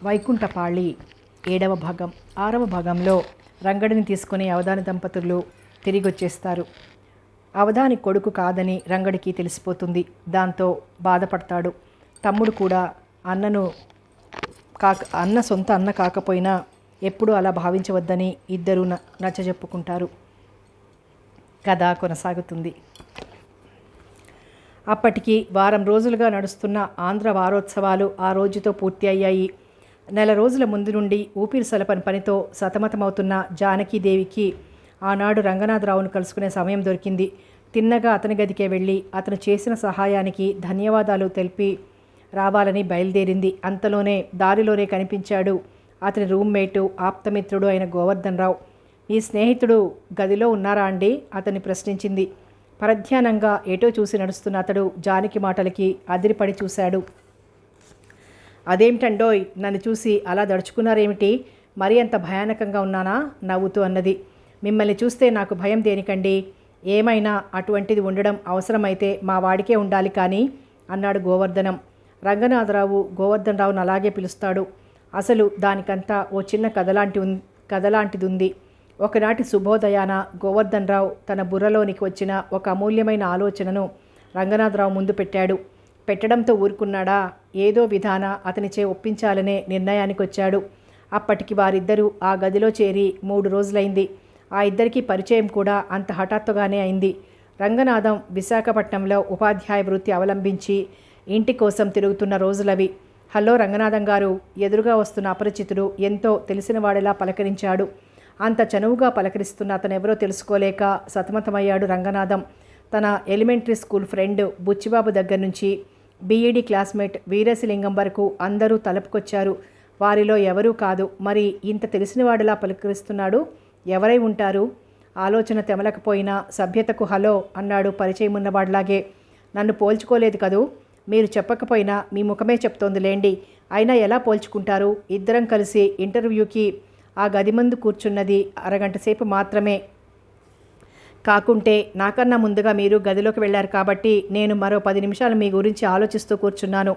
వైకుంఠపాళి 7వ భాగం. 6వ భాగంలో రంగడిని తీసుకుని అవధాని దంపతులు తిరిగొచ్చేస్తారు. అవధాని కొడుకు కాదని రంగడికి తెలిసిపోతుంది. దాంతో బాధపడతాడు. తమ్ముడు కూడా అన్న సొంత అన్న కాకపోయినా ఎప్పుడూ అలా భావించవద్దని ఇద్దరూ నచ్చజెప్పుకుంటారు. కథ కొనసాగుతుంది. అప్పటికి వారం రోజులుగా నడుస్తున్న ఆంధ్ర వారోత్సవాలు ఆ రోజుతో పూర్తి అయ్యాయి. నెల రోజుల ముందు నుండి ఊపిరి సలపని పనితో సతమతమవుతున్న జానకీదేవికి ఆనాడు రంగనాథరావును కలుసుకునే సమయం దొరికింది. తిన్నగా అతని గదికే వెళ్ళి అతను చేసిన సహాయానికి ధన్యవాదాలు తెలిపి రావాలని బయలుదేరింది. అంతలోనే దారిలోనే కనిపించాడు అతని రూమ్మేటు ఆప్తమిత్రుడు అయిన గోవర్ధన్ రావు. ఈ స్నేహితుడు గదిలో ఉన్నారా అండి? అతన్ని ప్రశ్నించింది. పరధ్యానంగా ఏటో చూసి నడుస్తున్న అతడు జానకి మాటలకి అదిరిపడి చూశాడు. అదేమిటండోయ్, నన్ను చూసి అలా దడుచుకున్నారేమిటి? మరీ అంత భయానకంగా ఉన్నానా? నవ్వుతూ అన్నది. మిమ్మల్ని చూస్తే నాకు భయం దేనికండి? ఏమైనా అటువంటిది ఉండడం అవసరమైతే మా వాడికే ఉండాలి కానీ అన్నాడు గోవర్ధనం. రంగనాథరావు గోవర్ధన్ రావును అలాగే పిలుస్తాడు. అసలు దానికంతా ఓ చిన్న కథలాంటిది ఉంది. ఒకనాటి శుభోదయాన గోవర్ధన్ రావు తన బుర్రలోనికి వచ్చిన ఒక అమూల్యమైన ఆలోచనను రంగనాథరావు ముందు పెట్టడంతో ఊరుకున్నాడా? ఏదో విధాన అతనిచే ఒప్పించాలనే నిర్ణయానికి వచ్చాడు. అప్పటికి వారిద్దరూ ఆ గదిలో చేరి 3 రోజులైంది. ఆ ఇద్దరికీ పరిచయం కూడా అంత హఠాత్తుగానే అయింది. రంగనాథం విశాఖపట్నంలో ఉపాధ్యాయ వృత్తి అవలంబించి ఇంటి కోసం తిరుగుతున్న రోజులవి. హలో రంగనాథం గారు, ఎదురుగా వస్తున్న అపరిచితుడు ఎంతో తెలిసినవాడిలా పలకరించాడు. అంత చనువుగా పలకరిస్తున్న అతనెవరో తెలుసుకోలేక సతమతమయ్యాడు రంగనాథం. తన ఎలిమెంటరీ స్కూల్ ఫ్రెండ్ బుచ్చిబాబు దగ్గర నుంచి బీఈడీ క్లాస్మేట్ వీరేశలింగం వరకు అందరూ తలుపుకొచ్చారు. వారిలో ఎవరూ కాదు. మరి ఇంత తెలిసినవాడిలా పలకరిస్తున్నాడు, ఎవరై ఉంటారు? ఆలోచన తెమలకపోయినా సభ్యతకు హలో అన్నాడు పరిచయం ఉన్నవాడిలాగే. నన్ను పోల్చుకోలేదు కదూ? మీరు చెప్పకపోయినా మీ ముఖమే చెప్తోందిలేండి. అయినా ఎలా పోల్చుకుంటారు? ఇద్దరం కలిసి ఇంటర్వ్యూకి ఆ గది ముందు కూర్చున్నది అరగంట సేపు మాత్రమే. కాకుంటే నాకన్నా ముందుగా మీరు గదిలోకి వెళ్ళారు కాబట్టి నేను మరో 10 నిమిషాలు మీ గురించి ఆలోచిస్తూ కూర్చున్నాను.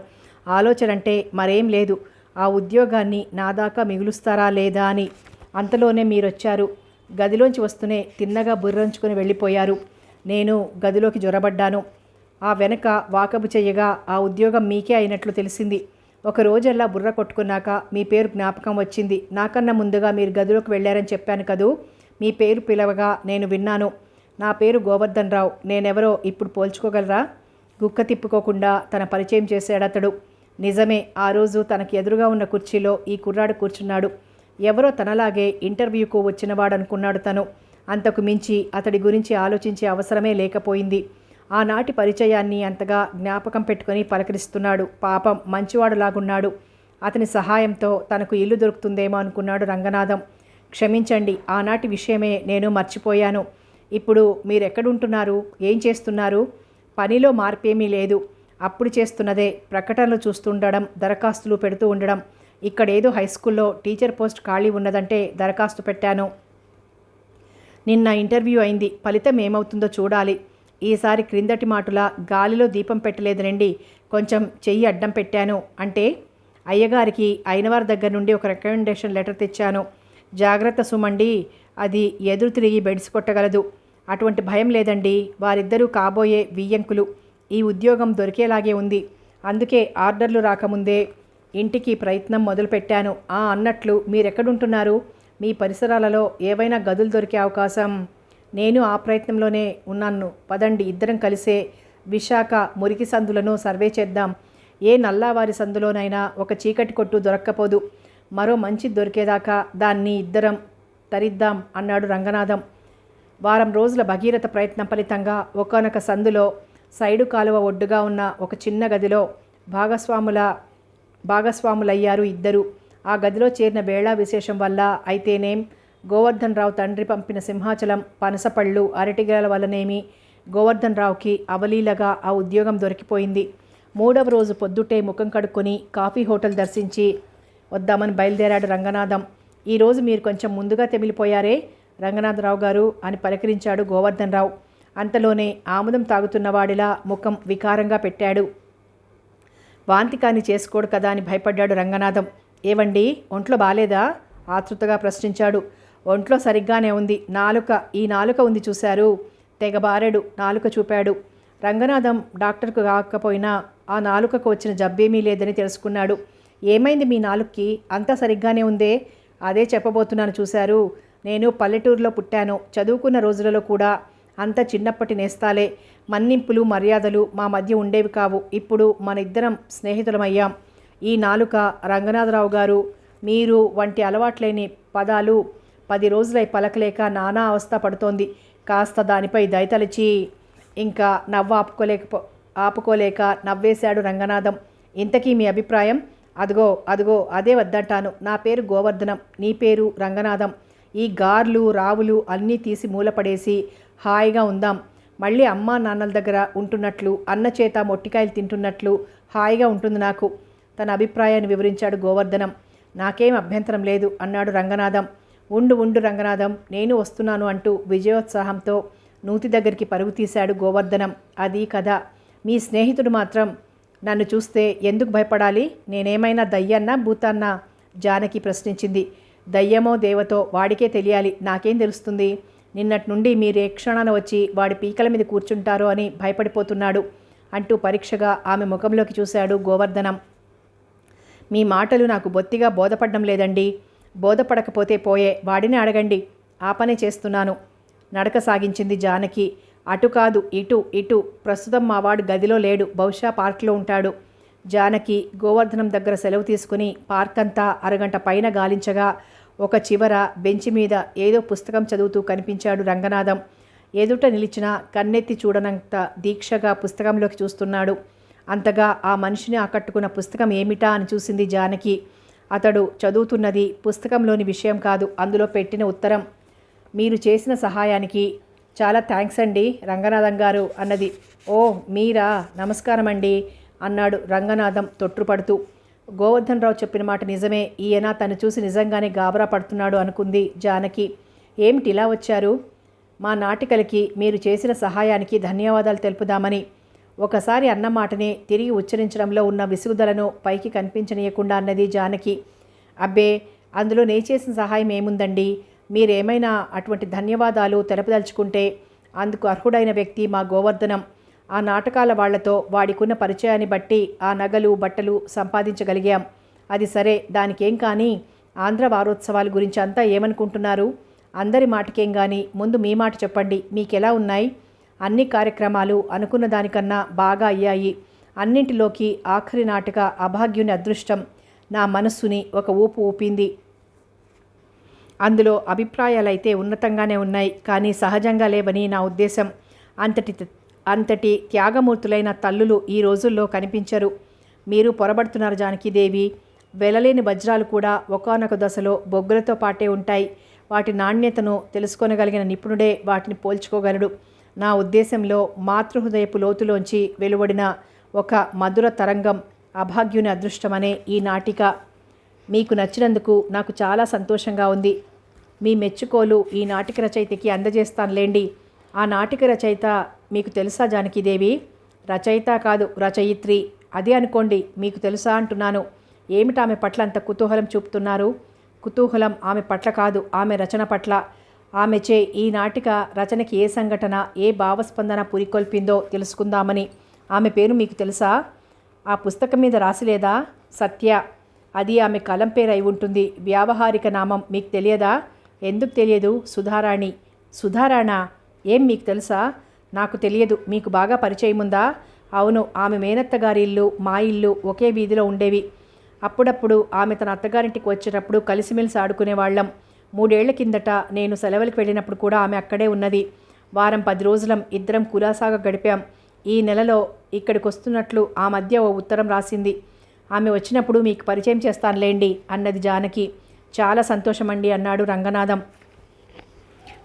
ఆలోచన అంటే మరేం లేదు, ఆ ఉద్యోగాన్ని నా దాకా మిగులుస్తారా లేదా అని. అంతలోనే మీరొచ్చారు. గదిలోంచి వస్తూనే తిన్నగా బుర్రంచుకుని వెళ్ళిపోయారు. నేను గదిలోకి జొరబడ్డాను. ఆ వెనక వాకబు చెయ్యగా ఆ ఉద్యోగం మీకే అయినట్లు తెలిసింది. ఒక రోజల్లా బుర్ర కొట్టుకున్నాక మీ పేరు జ్ఞాపకం వచ్చింది. నాకన్నా ముందుగా మీరు గదిలోకి వెళ్ళారని చెప్పాను కదూ. మీ పేరు పిలవగా నేను విన్నాను. నా పేరు గోవర్ధన్ రావు. నేనెవరో ఇప్పుడు పోల్చుకోగలరా? గుక్క తిప్పుకోకుండా తన పరిచయం చేశాడతడు. నిజమే, ఆ రోజు తనకి ఎదురుగా ఉన్న కుర్చీలో ఈ కుర్రాడు కూర్చున్నాడు. ఎవరో తనలాగే ఇంటర్వ్యూకు వచ్చినవాడనుకున్నాడు తను. అంతకు మించి అతడి గురించి ఆలోచించే అవసరమే లేకపోయింది. ఆనాటి పరిచయాన్ని అంతగా జ్ఞాపకం పెట్టుకొని పలకరిస్తున్నాడు. పాపం మంచివాడులాగున్నాడు. అతని సహాయంతో తనకు ఇల్లు దొరుకుతుందేమో అనుకున్నాడు రంగనాథం. క్షమించండి, ఆనాటి విషయమే నేను మర్చిపోయాను. ఇప్పుడు మీరెక్కడుంటున్నారు? ఏం చేస్తున్నారు? పనిలో మార్పేమీ లేదు. అప్పుడు చేస్తున్నదే, ప్రకటనలు చూస్తుండడం, దరఖాస్తులు పెడుతూ ఉండడం. ఇక్కడేదో హైస్కూల్లో టీచర్ పోస్ట్ ఖాళీ ఉన్నదంటే దరఖాస్తు పెట్టాను. నిన్న ఇంటర్వ్యూ అయింది. ఫలితం ఏమవుతుందో చూడాలి. ఈసారి క్రిందటి మాటులా గాలిలో దీపం పెట్టలేదులేండి, కొంచెం చెయ్యి అడ్డం పెట్టాను. అంటే అయ్యగారికి అయినవారి దగ్గర నుండి ఒక రికమెండేషన్ లెటర్ తెచ్చాను. జాగ్రత్త సుమండి, అది ఎదురు తిరిగి బెడిసి కొట్టగలదు. అటువంటి భయం లేదండి. వారిద్దరూ కాబోయే వియ్యంకులు. ఈ ఉద్యోగం దొరికేలాగే ఉంది. అందుకే ఆర్డర్లు రాకముందే ఇంటికి ప్రయత్నం మొదలుపెట్టాను. అన్నట్లు మీరెక్కడుంటున్నారు? మీ పరిసరాలలో ఏవైనా గదులు దొరికే అవకాశం? నేను ఆ ప్రయత్నంలోనే ఉన్నాను. పదండి, ఇద్దరం కలిసే విశాఖ మురికి సందులను సర్వే చేద్దాం. ఏ నల్లావారి సందులోనైనా ఒక చీకటి కొట్టు దొరక్కపోదు. మరో మంచి దొరికేదాకా దాన్ని ఇద్దరం తరిద్దాం అన్నాడు రంగనాథం. వారం రోజుల భగీరథ ప్రయత్నం ఫలితంగా ఒకానొక సందులో సైడు కాలువ ఒడ్డుగా ఉన్న ఒక చిన్న గదిలో భాగస్వాములయ్యారు ఇద్దరు. ఆ గదిలో చేరిన వేళా విశేషం వల్ల అయితేనేం, గోవర్ధన్ రావు తండ్రి పంపిన సింహాచలం పనసపళ్ళు అరటిగేల వల్లనేమి గోవర్ధన్ రావుకి అవలీలగా ఆ ఉద్యోగం దొరికిపోయింది. 3వ రోజు పొద్దుటే ముఖం కడుక్కొని కాఫీ హోటల్ దర్శించి వద్దామని బయలుదేరాడు రంగనాథం. ఈరోజు మీరు కొంచెం ముందుగా తెమిలిపోయారే రంగనాథరావు గారు అని పలకరించాడు గోవర్ధన్ రావు. అంతలోనే ఆముదం తాగుతున్నవాడిలా ముఖం వికారంగా పెట్టాడు. వాంతి కాని చేసుకోడు కదా అని భయపడ్డాడు రంగనాథం. ఏవండి, ఒంట్లో బాలేదా? ఆతృతగా ప్రశ్నించాడు. ఒంట్లో సరిగ్గానే ఉంది. ఈ నాలుక ఉంది చూశారు? తెగబారెడు నాలుక చూపాడు. రంగనాథం డాక్టర్కు కాకపోయినా ఆ నాలుకకు వచ్చిన జబ్బేమీ లేదని తెలుసుకున్నాడు. ఏమైంది మీ నాలుక్కి? అంతా సరిగ్గానే ఉందే? అదే చెప్పబోతున్నాను చూశారు. నేను పల్లెటూరులో పుట్టాను. చదువుకున్న రోజులలో కూడా అంత చిన్నప్పటి నేస్తాలే. మన్నింపులు మర్యాదలు మా మధ్య ఉండేవి కావు. ఇప్పుడు మన ఇద్దరం స్నేహితులమయ్యాం. ఈ నాలుక రంగనాథరావు గారు మీరు వంటి అలవాట్లేని పదాలు 10 రోజులై పలకలేక నానా అవస్థ పడుతోంది. కాస్త దానిపై దయతలిచి ఇంకా ఆపుకోలేక నవ్వేశాడు రంగనాథం. ఇంతకీ మీ అభిప్రాయం? అదిగో అదే వద్దంటాను. నా పేరు గోవర్ధనం, నీ పేరు రంగనాథం. ఈ గార్లు రావులు అన్నీ తీసి మూలపడేసి హాయిగా ఉందాం. మళ్ళీ అమ్మా నాన్నల దగ్గర ఉంటున్నట్లు, అన్న చేత మొట్టికాయలు తింటున్నట్లు హాయిగా ఉంటుంది నాకు. తన అభిప్రాయాన్ని వివరించాడు గోవర్ధనం. నాకేం అభ్యంతరం లేదు అన్నాడు రంగనాథం. ఉండు రంగనాథం, నేను వస్తున్నాను అంటూ విజయోత్సాహంతో నూతి దగ్గరికి పరుగు తీశాడు గోవర్ధనం. అది కథ. మీ స్నేహితుడు మాత్రం నన్ను చూస్తే ఎందుకు భయపడాలి? నేనేమైనా దయ్యన్నా భూతాన్నా? జానకి ప్రశ్నించింది. దయ్యమో దేవతో వాడికే తెలియాలి, నాకేం తెలుస్తుంది? నిన్నటి నుండి మీరే క్షణాన వచ్చి వాడి పీకల మీద కూర్చుంటారో అని భయపడిపోతున్నాడు అంటూ పరీక్షగా ఆమె ముఖంలోకి చూశాడు గోవర్ధనం. మీ మాటలు నాకు బొత్తిగా బోధపడడం లేదండి. బోధపడకపోతే పోయే, వాడిని అడగండి. ఆ పనే చేస్తున్నాను. నడక సాగించింది జానకి. అటు కాదు ఇటు. ప్రస్తుతం మావాడు గదిలో లేడు, బహుశా పార్క్లో ఉంటాడు. జానకి గోవర్ధనం దగ్గర సెలవు తీసుకుని పార్క్ అంతా అరగంట పైన గాలించగా ఒక చివర బెంచి మీద ఏదో పుస్తకం చదువుతూ కనిపించాడు రంగనాథం. ఎదుట నిలిచిన కన్నెత్తి చూడనంత దీక్షగా పుస్తకంలోకి చూస్తున్నాడు. అంతగా ఆ మనిషిని ఆకట్టుకున్న పుస్తకం ఏమిటా అని చూసింది జానకి. అతడు చదువుతున్నది పుస్తకంలోని విషయం కాదు, అందులో పెట్టిన ఉత్తరం. మీరు చేసిన సహాయానికి చాలా థ్యాంక్స్ అండి రంగనాథం గారు అన్నది. ఓ మీరా, నమస్కారం అండి అన్నాడు రంగనాథం తొట్టుపడుతూ. గోవర్ధన్ రావు చెప్పిన మాట నిజమే. ఈయన తను చూసి నిజంగానే గాబరా పడుతున్నాడు అనుకుంది జానకి. ఏమిటి ఇలా వచ్చారు? మా నాటికలకి మీరు చేసిన సహాయానికి ధన్యవాదాలు తెలుపుదామని. ఒకసారి అన్న మాటనే తిరిగి ఉచ్చరించడంలో ఉన్న విసుగుదలను పైకి కనిపించనీయకుండా అన్నది జానకి. అబ్బే, అందులో నే చేసిన సహాయం ఏముందండి? మీరేమైనా అటువంటి ధన్యవాదాలు తెలపదలుచుకుంటే అందుకు అర్హుడైన వ్యక్తి మా గోవర్ధనం. ఆ నాటకాల వాళ్లతో వాడికున్న పరిచయాన్ని బట్టి ఆ నగలు బట్టలు సంపాదించగలిగాం. అది సరే, దానికేం కానీ ఆంధ్ర వారోత్సవాల గురించి అంతా ఏమనుకుంటున్నారు? అందరి మాటకేం కానీ ముందు మీ మాట చెప్పండి. మీకెలా ఉన్నాయి? అన్ని కార్యక్రమాలు అనుకున్న దానికన్నా బాగా అయ్యాయి. అన్నింటిలోకి ఆఖరి నాటక అభాగ్యుని అదృష్టం నా మనస్సుని ఒక ఊపు ఊపింది. అందులో అభిప్రాయాలైతే ఉన్నతంగానే ఉన్నాయి, కానీ సహజంగా లేవని నా ఉద్దేశం. అంతటి త్యాగమూర్తులైన తల్లులు ఈ రోజుల్లో కనిపించరు. మీరు పొరబడుతున్నారు జానకీదేవి. వెలలేని వజ్రాలు కూడా ఒకానొక దశలో బొగ్గులతో పాటే ఉంటాయి. వాటి నాణ్యతను తెలుసుకోగలిగిన నిపుణుడే వాటిని పోల్చుకోగలడు. నా ఉద్దేశంలో మాతృహృదయపు లోతులోంచి వెలువడిన ఒక మధుర తరంగం అభాగ్యుని అదృష్టమనే ఈ నాటిక. మీకు నచ్చినందుకు నాకు చాలా సంతోషంగా ఉంది. మీ మెచ్చుకోలు ఈ నాటిక రచయితకి అందజేస్తానులేండి. ఆ నాటిక రచయిత మీకు తెలుసా జానకీదేవి? రచయిత కాదు, రచయిత్రి. అదే అనుకోండి. మీకు తెలుసా అంటున్నాను. ఏమిటి ఆమె పట్ల అంత కుతూహలం చూపుతున్నారు? కుతూహలం ఆమె పట్ల కాదు, ఆమె రచన పట్ల. ఆమెచే ఈ నాటిక రచనకి ఏ సంఘటన, ఏ భావస్పందన పురికొల్పిందో తెలుసుకుందామని. ఆమె పేరు మీకు తెలుసా? ఆ పుస్తకం మీద రాసిలేదా? సత్య. అది ఆమె కలం పేరు అయి ఉంటుంది. వ్యావహారిక నామం మీకు తెలియదా? ఎందుకు తెలియదు? సుధారాణి. సుధారాణా? ఏం మీకు తెలుసా? నాకు తెలియదు. మీకు బాగా పరిచయం ఉందా? అవును, ఆమె మేనత్త గారి ఇల్లు మా ఇల్లు ఒకే వీధిలో ఉండేవి. అప్పుడప్పుడు ఆమె తన అత్తగారింటికి వచ్చేటప్పుడు కలిసిమెలిసి ఆడుకునేవాళ్ళం. 3 ఏళ్ల కిందట నేను సెలవులకు వెళ్ళినప్పుడు కూడా ఆమె అక్కడే ఉన్నది. వారం 10 రోజులం ఇద్దరం కులాసాగా గడిపాం. ఈ నెలలో ఇక్కడికి వస్తున్నట్లు ఆ మధ్య ఓ ఉత్తరం రాసింది. ఆమె వచ్చినప్పుడు మీకు పరిచయం చేస్తానులేండి అన్నది జానకి. చాలా సంతోషమండి అన్నాడు రంగనాథం.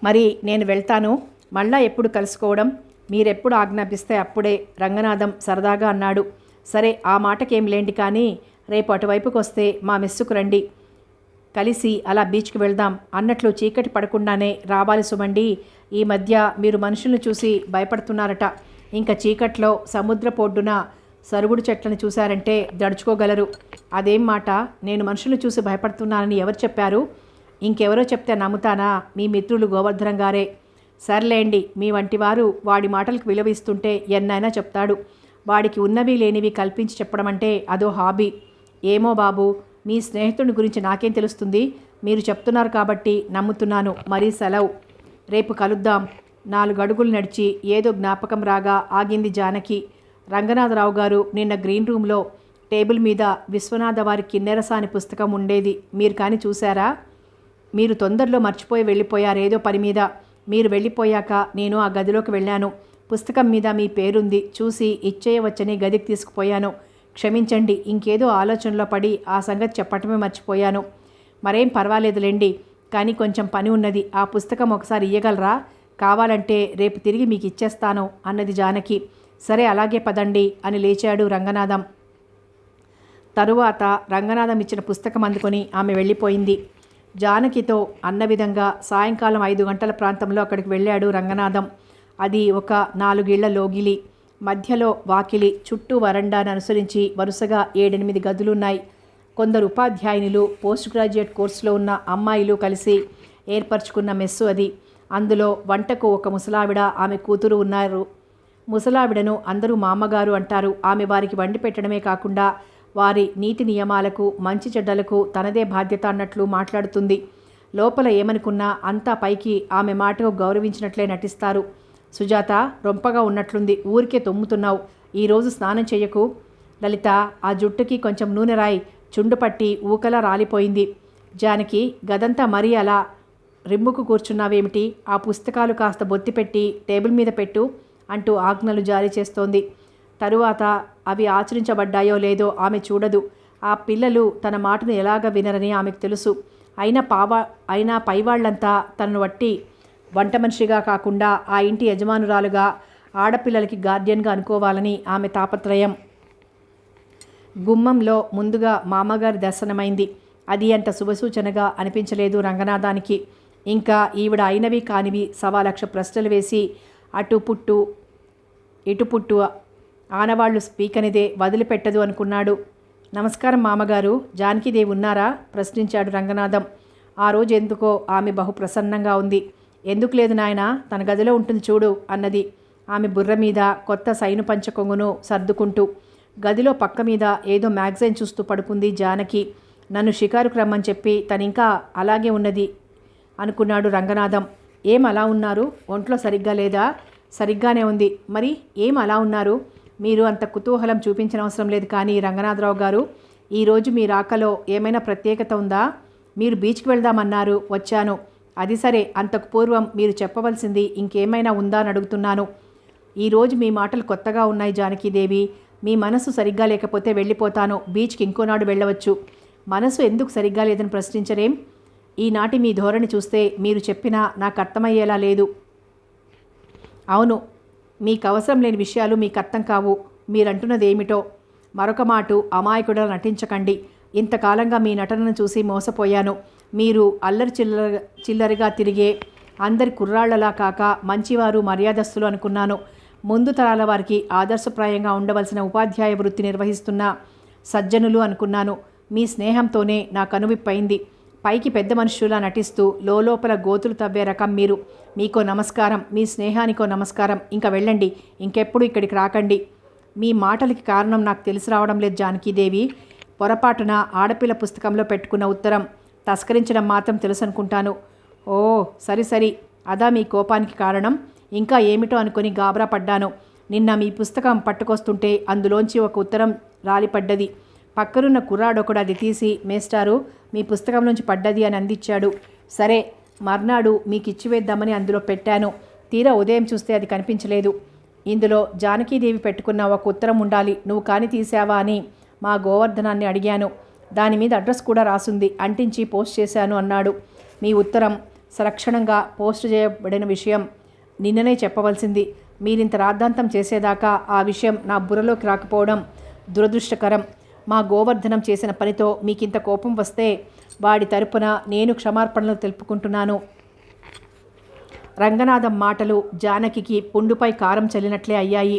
మరి నేను వెళ్తాను. మళ్ళా ఎప్పుడు కలుసుకోవడం? మీరెప్పుడు ఆజ్ఞాపిస్తే అప్పుడే రంగనాథం సరదాగా అన్నాడు. సరే, ఆ మాటకేం లేండి, కానీ రేపు అటువైపుకి వస్తే మా మెస్సుకు రండి. కలిసి అలా బీచ్కి వెళ్దాం. అన్నట్లు చీకటి పడకుండానే రావాలి సుమండి. ఈ మధ్య మీరు మనుషులను చూసి భయపడుతున్నారట. ఇంకా చీకట్లో సముద్రపొడ్డున సరుగుడు చెట్లను చూశారంటే దడుచుకోగలరు. అదేం మాట? నేను మనుషులు చూసి భయపడుతున్నానని ఎవరు చెప్పారు? ఇంకెవరో చెప్తే నమ్ముతానా? మీ మిత్రులు గోవర్ధనం గారే. సర్లేండి, మీ వంటి వారు వాడి మాటలకు విలువ ఇస్తుంటే ఎన్నైనా చెప్తాడు. వాడికి ఉన్నవి లేనివి కల్పించి చెప్పడం అంటే అదో హాబీ. ఏమో బాబు, మీ స్నేహితుడి గురించి నాకేం తెలుస్తుంది? మీరు చెప్తున్నారు కాబట్టి నమ్ముతున్నాను. మరీ సెలవు. రేపు కలుద్దాం. 4 అడుగులు నడిచి ఏదో జ్ఞాపకం రాగా ఆగింది జానకి. రంగనాథరావు గారు నిన్న గ్రీన్ రూమ్లో టేబుల్ మీద విశ్వనాథ వారి కిన్నెరసాని పుస్తకం ఉండేది. మీరు కానీ చూశారా? మీరు తొందరలో మర్చిపోయి వెళ్ళిపోయారేదో పని మీద. మీరు వెళ్ళిపోయాక నేను ఆ గదిలోకి వెళ్ళాను. పుస్తకం మీద మీ పేరుంది. చూసి ఇచ్చేయవచ్చని గదికి తీసుకుపోయాను. క్షమించండి, ఇంకేదో ఆలోచనలో పడి ఆ సంగతి చెప్పటమే మర్చిపోయాను. మరేం పర్వాలేదులేండి, కానీ కొంచెం పని ఉన్నది. ఆ పుస్తకం ఒకసారి ఇయ్యగలరా? కావాలంటే రేపు తిరిగి మీకు ఇచ్చేస్తాను అన్నది జానకి. సరే, అలాగే పదండి అని లేచాడు రంగనాథం. తరువాత రంగనాథం ఇచ్చిన పుస్తకం అందుకొని ఆమె వెళ్ళిపోయింది. జానకితో అన్న విధంగా సాయంకాలం 5 గంటల ప్రాంతంలో అక్కడికి వెళ్ళాడు రంగనాథం. అది ఒక 4 ఇళ్ల లోగిలి. మధ్యలో వాకిలి, చుట్టూ వరండాను అనుసరించి వరుసగా 7-8 గదులున్నాయి. కొందరు ఉపాధ్యాయునులు, పోస్ట్ గ్రాడ్యుయేట్ కోర్సులో ఉన్న అమ్మాయిలు కలిసి ఏర్పరచుకున్న మెస్సు అది. అందులో వంటకు ఒక ముసలావిడ, ఆమె కూతురు ఉన్నారు. ముసలావిడను అందరూ మామగారు అంటారు. ఆమె వారికి వండి పెట్టడమే కాకుండా వారి నీతి నియమాలకు, మంచి చెడ్డలకు తనదే బాధ్యత అన్నట్లు మాట్లాడుతుంది. లోపల ఏమనుకున్నా అంతా పైకి ఆమె మాటకు గౌరవించినట్లే నటిస్తారు. సుజాత, రొంపగా ఉన్నట్లుంది, ఊరికే తొమ్ముతున్నావు. ఈరోజు స్నానం చెయ్యకు. లలిత, ఆ జుట్టుకి కొంచెం నూనె రాయి, చుండు పట్టి ఊకలా రాలిపోయింది. జానకి, గదంతా మరీ అలా రిమ్ముకు కూర్చున్నావేమిటి? ఆ పుస్తకాలు కాస్త బొత్తిపెట్టి టేబుల్ మీద పెట్టు అంటూ ఆజ్ఞలు జారీ చేస్తోంది. తరువాత అవి ఆచరించబడ్డాయో లేదో ఆమె చూడదు. ఆ పిల్లలు తన మాటను ఎలాగ వినరని ఆమెకు తెలుసు. అయినా పైవాళ్లంతా తనను వట్టి వంట మనిషిగా కాకుండా ఆ ఇంటి యజమానురాలుగా, ఆడపిల్లలకి గార్డియన్గా అనుకోవాలని ఆమె తాపత్రయం. గుమ్మంలో ముందుగా మామగారి దర్శనమైంది. అది అంత శుభసూచనగా అనిపించలేదు రంగనాథానికి. ఇంకా ఈవిడ అయినవి కానివి 1,00,000 ప్రశ్నలు వేసి అటు పుట్టు ఇటు పుట్టు ఆనవాళ్లు స్పీకనిదే వదిలిపెట్టదు అనుకున్నాడు. నమస్కారం మామగారు, జానకీదేవి ఉన్నారా? ప్రశ్నించాడు రంగనాథం. ఆ రోజు ఎందుకో ఆమె బహు ప్రసన్నంగా ఉంది. ఎందుకు లేదు నాయనా, తన గదిలో ఉంటుంది చూడు అన్నది ఆమె బుర్ర మీద కొత్త సైను పంచ కొంగును సర్దుకుంటూ. గదిలో పక్క మీద ఏదో మ్యాగజైన్ చూస్తూ పడుకుంది జానకి. నన్ను షికారుకు రమ్మని చెప్పి తనింకా అలాగే ఉన్నది అనుకున్నాడు రంగనాథం. ఏం అలా ఉన్నారు? ఒంట్లో సరిగ్గా లేదా? సరిగ్గానే ఉంది. మరి ఏం అలా ఉన్నారు? మీరు అంత కుతూహలం చూపించిన అవసరం లేదు. కానీ రంగనాథరావు గారు, ఈరోజు మీ రాకలో ఏమైనా ప్రత్యేకత ఉందా? మీరు బీచ్కి వెళ్దామన్నారు, వచ్చాను. అది సరే, అంతకు పూర్వం మీరు చెప్పవలసింది ఇంకేమైనా ఉందా అని అడుగుతున్నాను. ఈరోజు మీ మాటలు కొత్తగా ఉన్నాయి జానకీదేవి. మీ మనసు సరిగ్గా లేకపోతే వెళ్ళిపోతాను. బీచ్కి ఇంకోనాడు వెళ్ళవచ్చు. మనసు ఎందుకు సరిగ్గా లేదని ప్రశ్నించరేం? ఈనాటి మీ ధోరణి చూస్తే మీరు చెప్పినా నాకు అర్థమయ్యేలా లేదు. అవును, మీకు అవసరం లేని విషయాలు మీకు అర్థం కావు. మీరంటున్నది ఏమిటో? మరొక మాట, అమాయకుడిలా నటించకండి. ఇంతకాలంగా మీ నటనను చూసి మోసపోయాను. మీరు అల్లరి చిల్లరిగా తిరిగే అందరి కుర్రాళ్లలా కాక మంచివారు, మర్యాదస్తులు అనుకున్నాను. ముందు తరాల వారికి ఆదర్శప్రాయంగా ఉండవలసిన ఉపాధ్యాయ వృత్తి నిర్వహిస్తున్న సజ్జనులు అనుకున్నాను. మీ స్నేహంతోనే నా కనువిప్పైంది. పైకి పెద్ద మనుషులా నటిస్తూ లోపల గోతులు తవ్వే రకం మీరు. మీకో నమస్కారం, మీ స్నేహానికో నమస్కారం. ఇంకా వెళ్ళండి, ఇంకెప్పుడు ఇక్కడికి రాకండి. మీ మాటలకి కారణం నాకు తెలిసి రావడం లేదు జానకీదేవి. పొరపాటున ఆడపిల్ల పుస్తకంలో పెట్టుకున్న ఉత్తరం తస్కరించడం మాత్రం తెలుసు అనుకుంటాను. ఓ సరి, అదా మీ కోపానికి కారణం? ఇంకా ఏమిటో అనుకుని గాబరా పడ్డాను. నిన్న మీ పుస్తకం పట్టుకొస్తుంటే అందులోంచి ఒక ఉత్తరం రాలిపడ్డది. పక్కనున్న కుర్రాడొకడు అది తీసి, మేస్టారు, మీ పుస్తకం నుంచి పడ్డది అని అందించాడు. సరే, మర్నాడు మీకు ఇచ్చివేద్దామని అందులో పెట్టాను. తీరా ఉదయం చూస్తే అది కనిపించలేదు. ఇందులో జానకీదేవి పెట్టుకున్న ఒక ఉత్తరం ఉండాలి. నువ్వు కాని తీసావా అని మా గోవర్ధనాన్ని అడిగాను. దాని మీద అడ్రస్ కూడా రాసుంది. అంటించి పోస్ట్ చేశాను అన్నాడు. మీ ఉత్తరం సలక్షణంగా పోస్ట్ చేయబడిన విషయం నిన్ననే చెప్పవలసింది. మీరింత రాద్ధాంతం చేసేదాకా ఆ విషయం నా బుర్రలోకి రాకపోవడం దురదృష్టకరం. మా గోవర్ధనం చేసిన పనితో మీకింత కోపం వస్తే వాడి తరపున నేను క్షమార్పణలు తెలుపుకుంటున్నాను. రంగనాథం మాటలు జానకికి పుండుపై కారం చల్లినట్లే అయ్యాయి.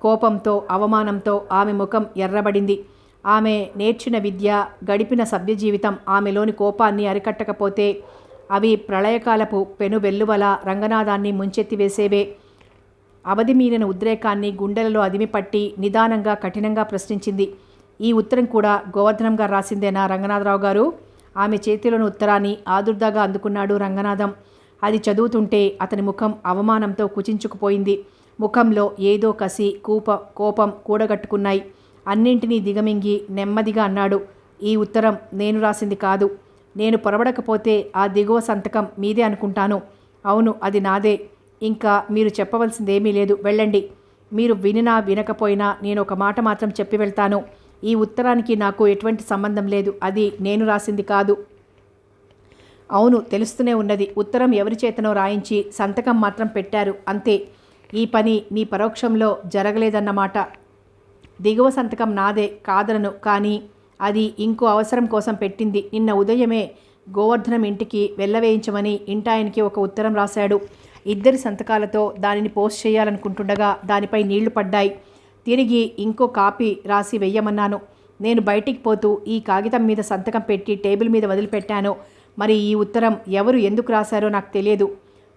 కోపంతో అవమానంతో ఆమె ముఖం ఎర్రబడింది. ఆమె నేర్చిన విద్య, గడిపిన సభ్య జీవితం ఆమెలోని కోపాన్ని అరికట్టకపోతే అవి ప్రళయకాలపు పెను వెల్లువల రంగనాథాన్ని ముంచెత్తివేసేవే. అవధి మీరిన ఉద్రేకాన్ని గుండెలలో అదిమిపట్టి నిదానంగా కఠినంగా ప్రశ్నించింది. ఈ ఉత్తరం కూడా గోవర్ధనం గారు రాసిందేనా రంగనాథరావు గారు? ఆమె చేతిలోని ఉత్తరాన్ని ఆదుర్దాగా అందుకున్నాడు రంగనాథం. అది చదువుతుంటే అతని ముఖం అవమానంతో కుచించుకుపోయింది. ముఖంలో ఏదో కసి, కోపం కూడగట్టుకున్నాయి. అన్నింటినీ దిగమింగి నెమ్మదిగా అన్నాడు, ఈ ఉత్తరం నేను రాసింది కాదు. నేను పొరబడకపోతే ఆ దిగువ సంతకం మీదే అనుకుంటాను. అవును, అది నాదే. ఇంకా మీరు చెప్పవలసిందేమీ లేదు, వెళ్ళండి. మీరు వినినా వినకపోయినా నేను ఒక మాట మాత్రం చెప్పి వెళ్తాను. ఈ ఉత్తరానికి నాకు ఎటువంటి సంబంధం లేదు. అది నేను రాసింది కాదు. అవును, తెలుస్తూనే ఉన్నది. ఉత్తరం ఎవరి చేతనో రాయించి సంతకం మాత్రం పెట్టారు, అంతే. ఈ పని మీ పరోక్షంలో జరగలేదన్నమాట. దిగువ సంతకం నాదే కాదనను, కానీ అది ఇంకో అవసరం కోసం పెట్టింది. నిన్న ఉదయమే గోవర్ధనం ఇంటికి వెళ్ళవేయించమని ఇంటాయనికి ఒక ఉత్తరం రాశాడు. ఇద్దరి సంతకాలతో దానిని పోస్ట్ చేయాలనుకుంటుండగా దానిపై నీళ్లు పడ్డాయి. తిరిగి ఇంకో కాపీ రాసి వెయ్యమన్నాను. నేను బయటికి పోతూ ఈ కాగితం మీద సంతకం పెట్టి టేబుల్ మీద వదిలిపెట్టాను. మరి ఈ ఉత్తరం ఎవరు ఎందుకు రాశారో నాకు తెలియదు.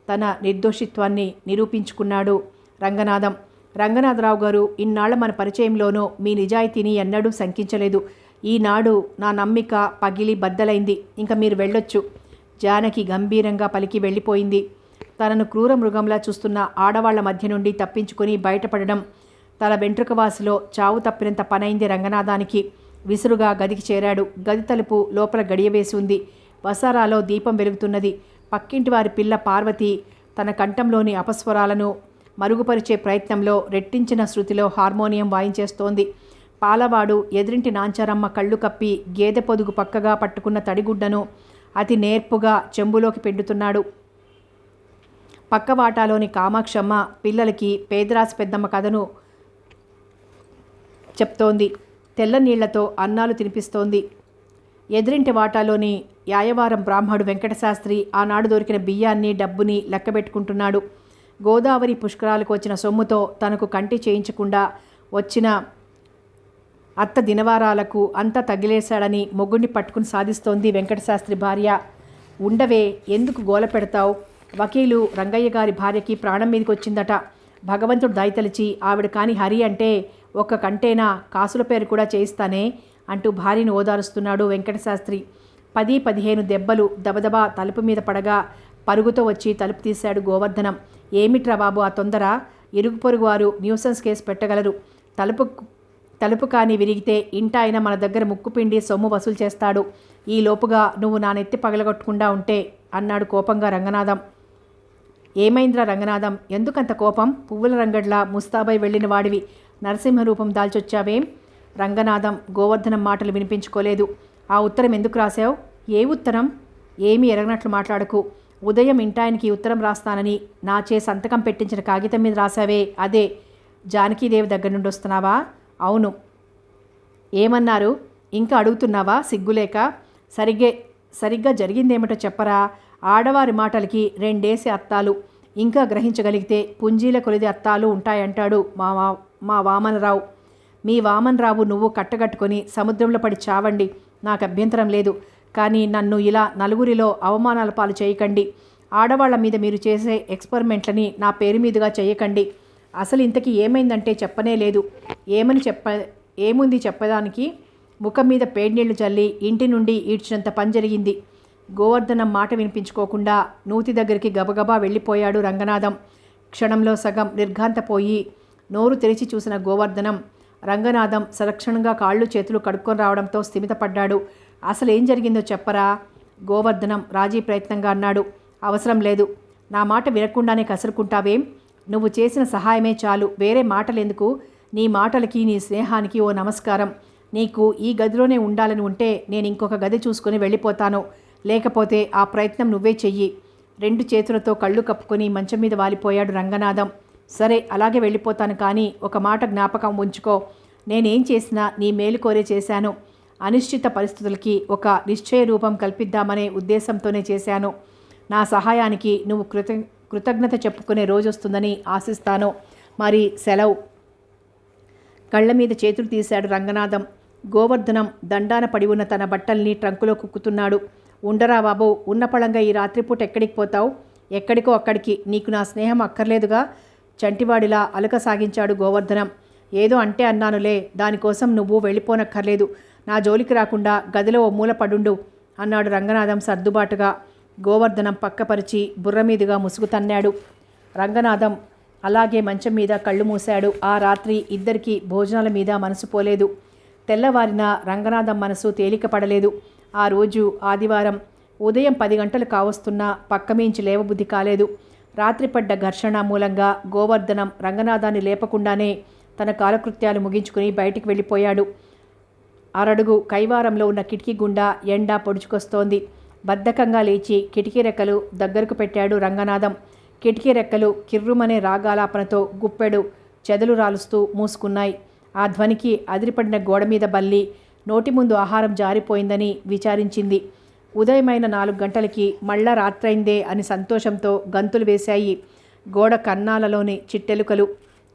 తన నిర్దోషిత్వాన్ని నిరూపించుకున్నాడు రంగనాథం. రంగనాథరావు గారు, ఇన్నాళ్ల మన పరిచయంలోనూ మీ నిజాయితీని ఎన్నడూ శంకించలేదు. ఈనాడు నా నమ్మిక పగిలి బద్దలైంది. ఇంకా మీరు వెళ్ళొచ్చు. జానకి గంభీరంగా పలికి వెళ్ళిపోయింది. తనను క్రూర మృగంలా చూస్తున్న ఆడవాళ్ల మధ్య నుండి తప్పించుకొని బయటపడడం తన వెంట్రుకవాసిలో చావు తప్పినంత పనైంది రంగనాథానికి. విసురుగా గదికి చేరాడు. గది తలుపు లోపల గడియవేసి ఉంది. వసారాలో దీపం వెలుగుతున్నది. పక్కింటి వారి పిల్ల పార్వతి తన కంఠంలోని అపస్వరాలను మరుగుపరిచే ప్రయత్నంలో రెట్టించిన శృతిలో హార్మోనియం వాయించేస్తోంది. పాలవాడు ఎదురింటి నాంచారమ్మ కళ్ళు కప్పి గేదె పొదుగు పక్కగా పట్టుకున్న తడిగుడ్డను అతి నేర్పుగా చెంబులోకి పెట్టుతున్నాడు. పక్కవాటాలోని కామాక్షమ్మ పిల్లలకి పేదరాశి పెద్దమ్మ కథను చెప్తోంది. తెల్ల నీళ్లతో అన్నాలు తినిపిస్తోంది. ఎదురింటి వాటాలోని యాయవారం బ్రాహ్మడు వెంకటశాస్త్రి ఆనాడు దొరికిన బియ్యాన్ని డబ్బుని లెక్కబెట్టుకుంటున్నాడు. గోదావరి పుష్కరాలకు వచ్చిన సొమ్ముతో తనకు కంటి చేయించకుండా వచ్చిన అత్త దినవారాలకు అంతా తగిలేశాడని మొగ్గుని పట్టుకుని సాధిస్తోంది వెంకటశాస్త్రి భార్య. ఉండవే, ఎందుకు గోల పెడతావు? వకీలు రంగయ్య గారి భార్యకి ప్రాణం మీదకి వచ్చిందట. భగవంతుడు దయతలిచి ఆవిడ కాని హరి అంటే ఒక్క కంటేనా కాసుల పేరు కూడా చేయిస్తానే అంటూ భార్యను ఓదారుస్తున్నాడు వెంకటశాస్త్రి. 10-15 దెబ్బలు దబదబా తలుపు మీద పడగా పరుగుతో వచ్చి తలుపు తీశాడు గోవర్ధనం. ఏమిట్రా బాబు ఆ తొందర? ఇరుగు పొరుగు వారు న్యూసెన్స్ కేసు పెట్టగలరు. తలుపు కానీ విరిగితే ఇంటాయన మన దగ్గర ముక్కుపిండి సొమ్ము వసూలు చేస్తాడు. ఈ లోపుగా నువ్వు నా నెత్తి పగలగొట్టకుండా ఉంటే అన్నాడు కోపంగా రంగనాథం. ఏమైందిరా రంగనాథం, ఎందుకంత కోపం? పువ్వుల రంగడ్లా ముస్తాబై వెళ్ళిన వాడివి నరసింహరూపం దాల్చొచ్చావేం? రంగనాథం గోవర్ధనం మాటలు వినిపించుకోలేదు. ఆ ఉత్తరం ఎందుకు రాశావు? ఏ ఉత్తరం? ఏమీ ఎరగనట్లు మాట్లాడకు. ఉదయం ఇంటాయనికి ఉత్తరం రాస్తానని నాచే సంతకం పెట్టించిన కాగితం మీద రాశావే, అదే. జానకీదేవి దగ్గర నుండి వస్తున్నావా? అవును. ఏమన్నారు? ఇంకా అడుగుతున్నావా సిగ్గులేక? సరిగ్గా జరిగిందేమిటో చెప్పరా? ఆడవారి మాటలకి 2 అర్థాలు. ఇంకా గ్రహించగలిగితే పుంజీల కొలిది అర్థాలు ఉంటాయంటాడు మా వామనరావు. మీ వామనరావు నువ్వు కట్టగట్టుకొని సముద్రంలో పడి చావండి, నాకు అభ్యంతరం లేదు. కానీ నన్ను ఇలా నలుగురిలో అవమానాల పాలు చేయకండి. ఆడవాళ్ల మీద మీరు చేసే ఎక్స్పెరిమెంట్లని నా పేరు మీదుగా చేయకండి. అసలు ఇంతకీ ఏమైందంటే చెప్పనే లేదు. ఏముంది చెప్పడానికి? ముఖం మీద పేడినీళ్లు చల్లి ఇంటి నుండి ఈడ్చినంత పని జరిగింది. గోవర్ధనం మాట వినిపించుకోకుండా నూతి దగ్గరికి గబగబా వెళ్ళిపోయాడు రంగనాథం. క్షణంలో సగం నిర్ఘాంతపోయి నోరు తెరిచి చూసిన గోవర్ధనం రంగనాథం సలక్షణంగా కాళ్ళు చేతులు కడుక్కొని రావడంతో స్థిమితపడ్డాడు. అసలు ఏం జరిగిందో చెప్పరా? గోవర్ధనం రాజీ ప్రయత్నంగా అన్నాడు. అవసరం లేదు. నా మాట వినకుండానే కసురుకుంటావేం? నువ్వు చేసిన సహాయమే చాలు, వేరే మాటలెందుకు? నీ మాటలకి నీ స్నేహానికి ఓ నమస్కారం. నీకు ఈ గదిలోనే ఉండాలని ఉంటే నేను ఇంకొక గది చూసుకొని వెళ్ళిపోతాను. లేకపోతే ఆ ప్రయత్నం నువ్వే చెయ్యి. 2 చేతులతో కళ్ళు కప్పుకొని మంచం మీద వాలిపోయాడు రంగనాథం. సరే, అలాగే వెళ్ళిపోతాను, కానీ ఒక మాట జ్ఞాపకం ఉంచుకో. నేనేం చేసినా నీ మేలు కోరే చేశాను. అనిశ్చిత పరిస్థితులకి ఒక నిశ్చయ రూపం కల్పిద్దామనే ఉద్దేశంతోనే చేశాను. నా సహాయానికి నువ్వు కృతజ్ఞత చెప్పుకునే రోజు వస్తుందని ఆశిస్తాను. మరి సెలవు. కళ్ల మీద చేతులు తీశాడు రంగనాథం. గోవర్ధనం దండాన పడి ఉన్న తన బట్టల్ని ట్రంకులో కుక్కుతున్నాడు. ఉండరా బాబు, ఉన్న పళంగా ఈ రాత్రిపూట ఎక్కడికి పోతావు? ఎక్కడికో అక్కడికి, నీకు నా స్నేహం అక్కర్లేదుగా చంటివాడిలా అలక సాగించాడు గోవర్ధనం. ఏదో అంటే అన్నానులే, దానికోసం నువ్వు వెళ్ళిపోనక్కర్లేదు. నా జోలికి రాకుండా గదిలో ఓ మూల పడుండు అన్నాడు రంగనాథం సర్దుబాటుగా. గోవర్ధనం పక్కపరిచి బుర్రమీదుగా ముసుగు తన్నాడు. రంగనాథం అలాగే మంచం మీద కళ్ళు మూశాడు. ఆ రాత్రి ఇద్దరికీ భోజనాల మీద మనసు పోలేదు. తెల్లవారిన రంగనాథం మనసు తేలిక పడలేదు. ఆ రోజు ఆదివారం. ఉదయం 10 గంటలు కావస్తున్నా పక్కమీంచి లేవబుద్ధి కాలేదు. రాత్రి పడ్డ ఘర్షణ మూలంగా గోవర్ధనం రంగనాథాన్ని లేపకుండానే తన కాలకృత్యాలు ముగించుకుని బయటికి వెళ్ళిపోయాడు. అరడుగు కైవారంలో ఉన్న కిటికీ గుండా ఎండ పొడుచుకొస్తోంది. బద్ధకంగా లేచి కిటికీ రెక్కలు దగ్గరకు పెట్టాడు రంగనాథం. కిటికీ రెక్కలు కిర్రుమనే రాగాలాపనతో గుప్పెడు చెదలు రాలుస్తూ మూసుకున్నాయి. ఆ ధ్వనికి అదిరిపడిన గోడ మీద బల్లి నోటి ముందు ఆహారం జారిపోయిందని విచారించింది. ఉదయమైన 4 గంటలకి మళ్ళా రాత్రైందే అని సంతోషంతో గంతులు వేశాయి గోడ కన్నాలలోని చిట్టెలుకలు.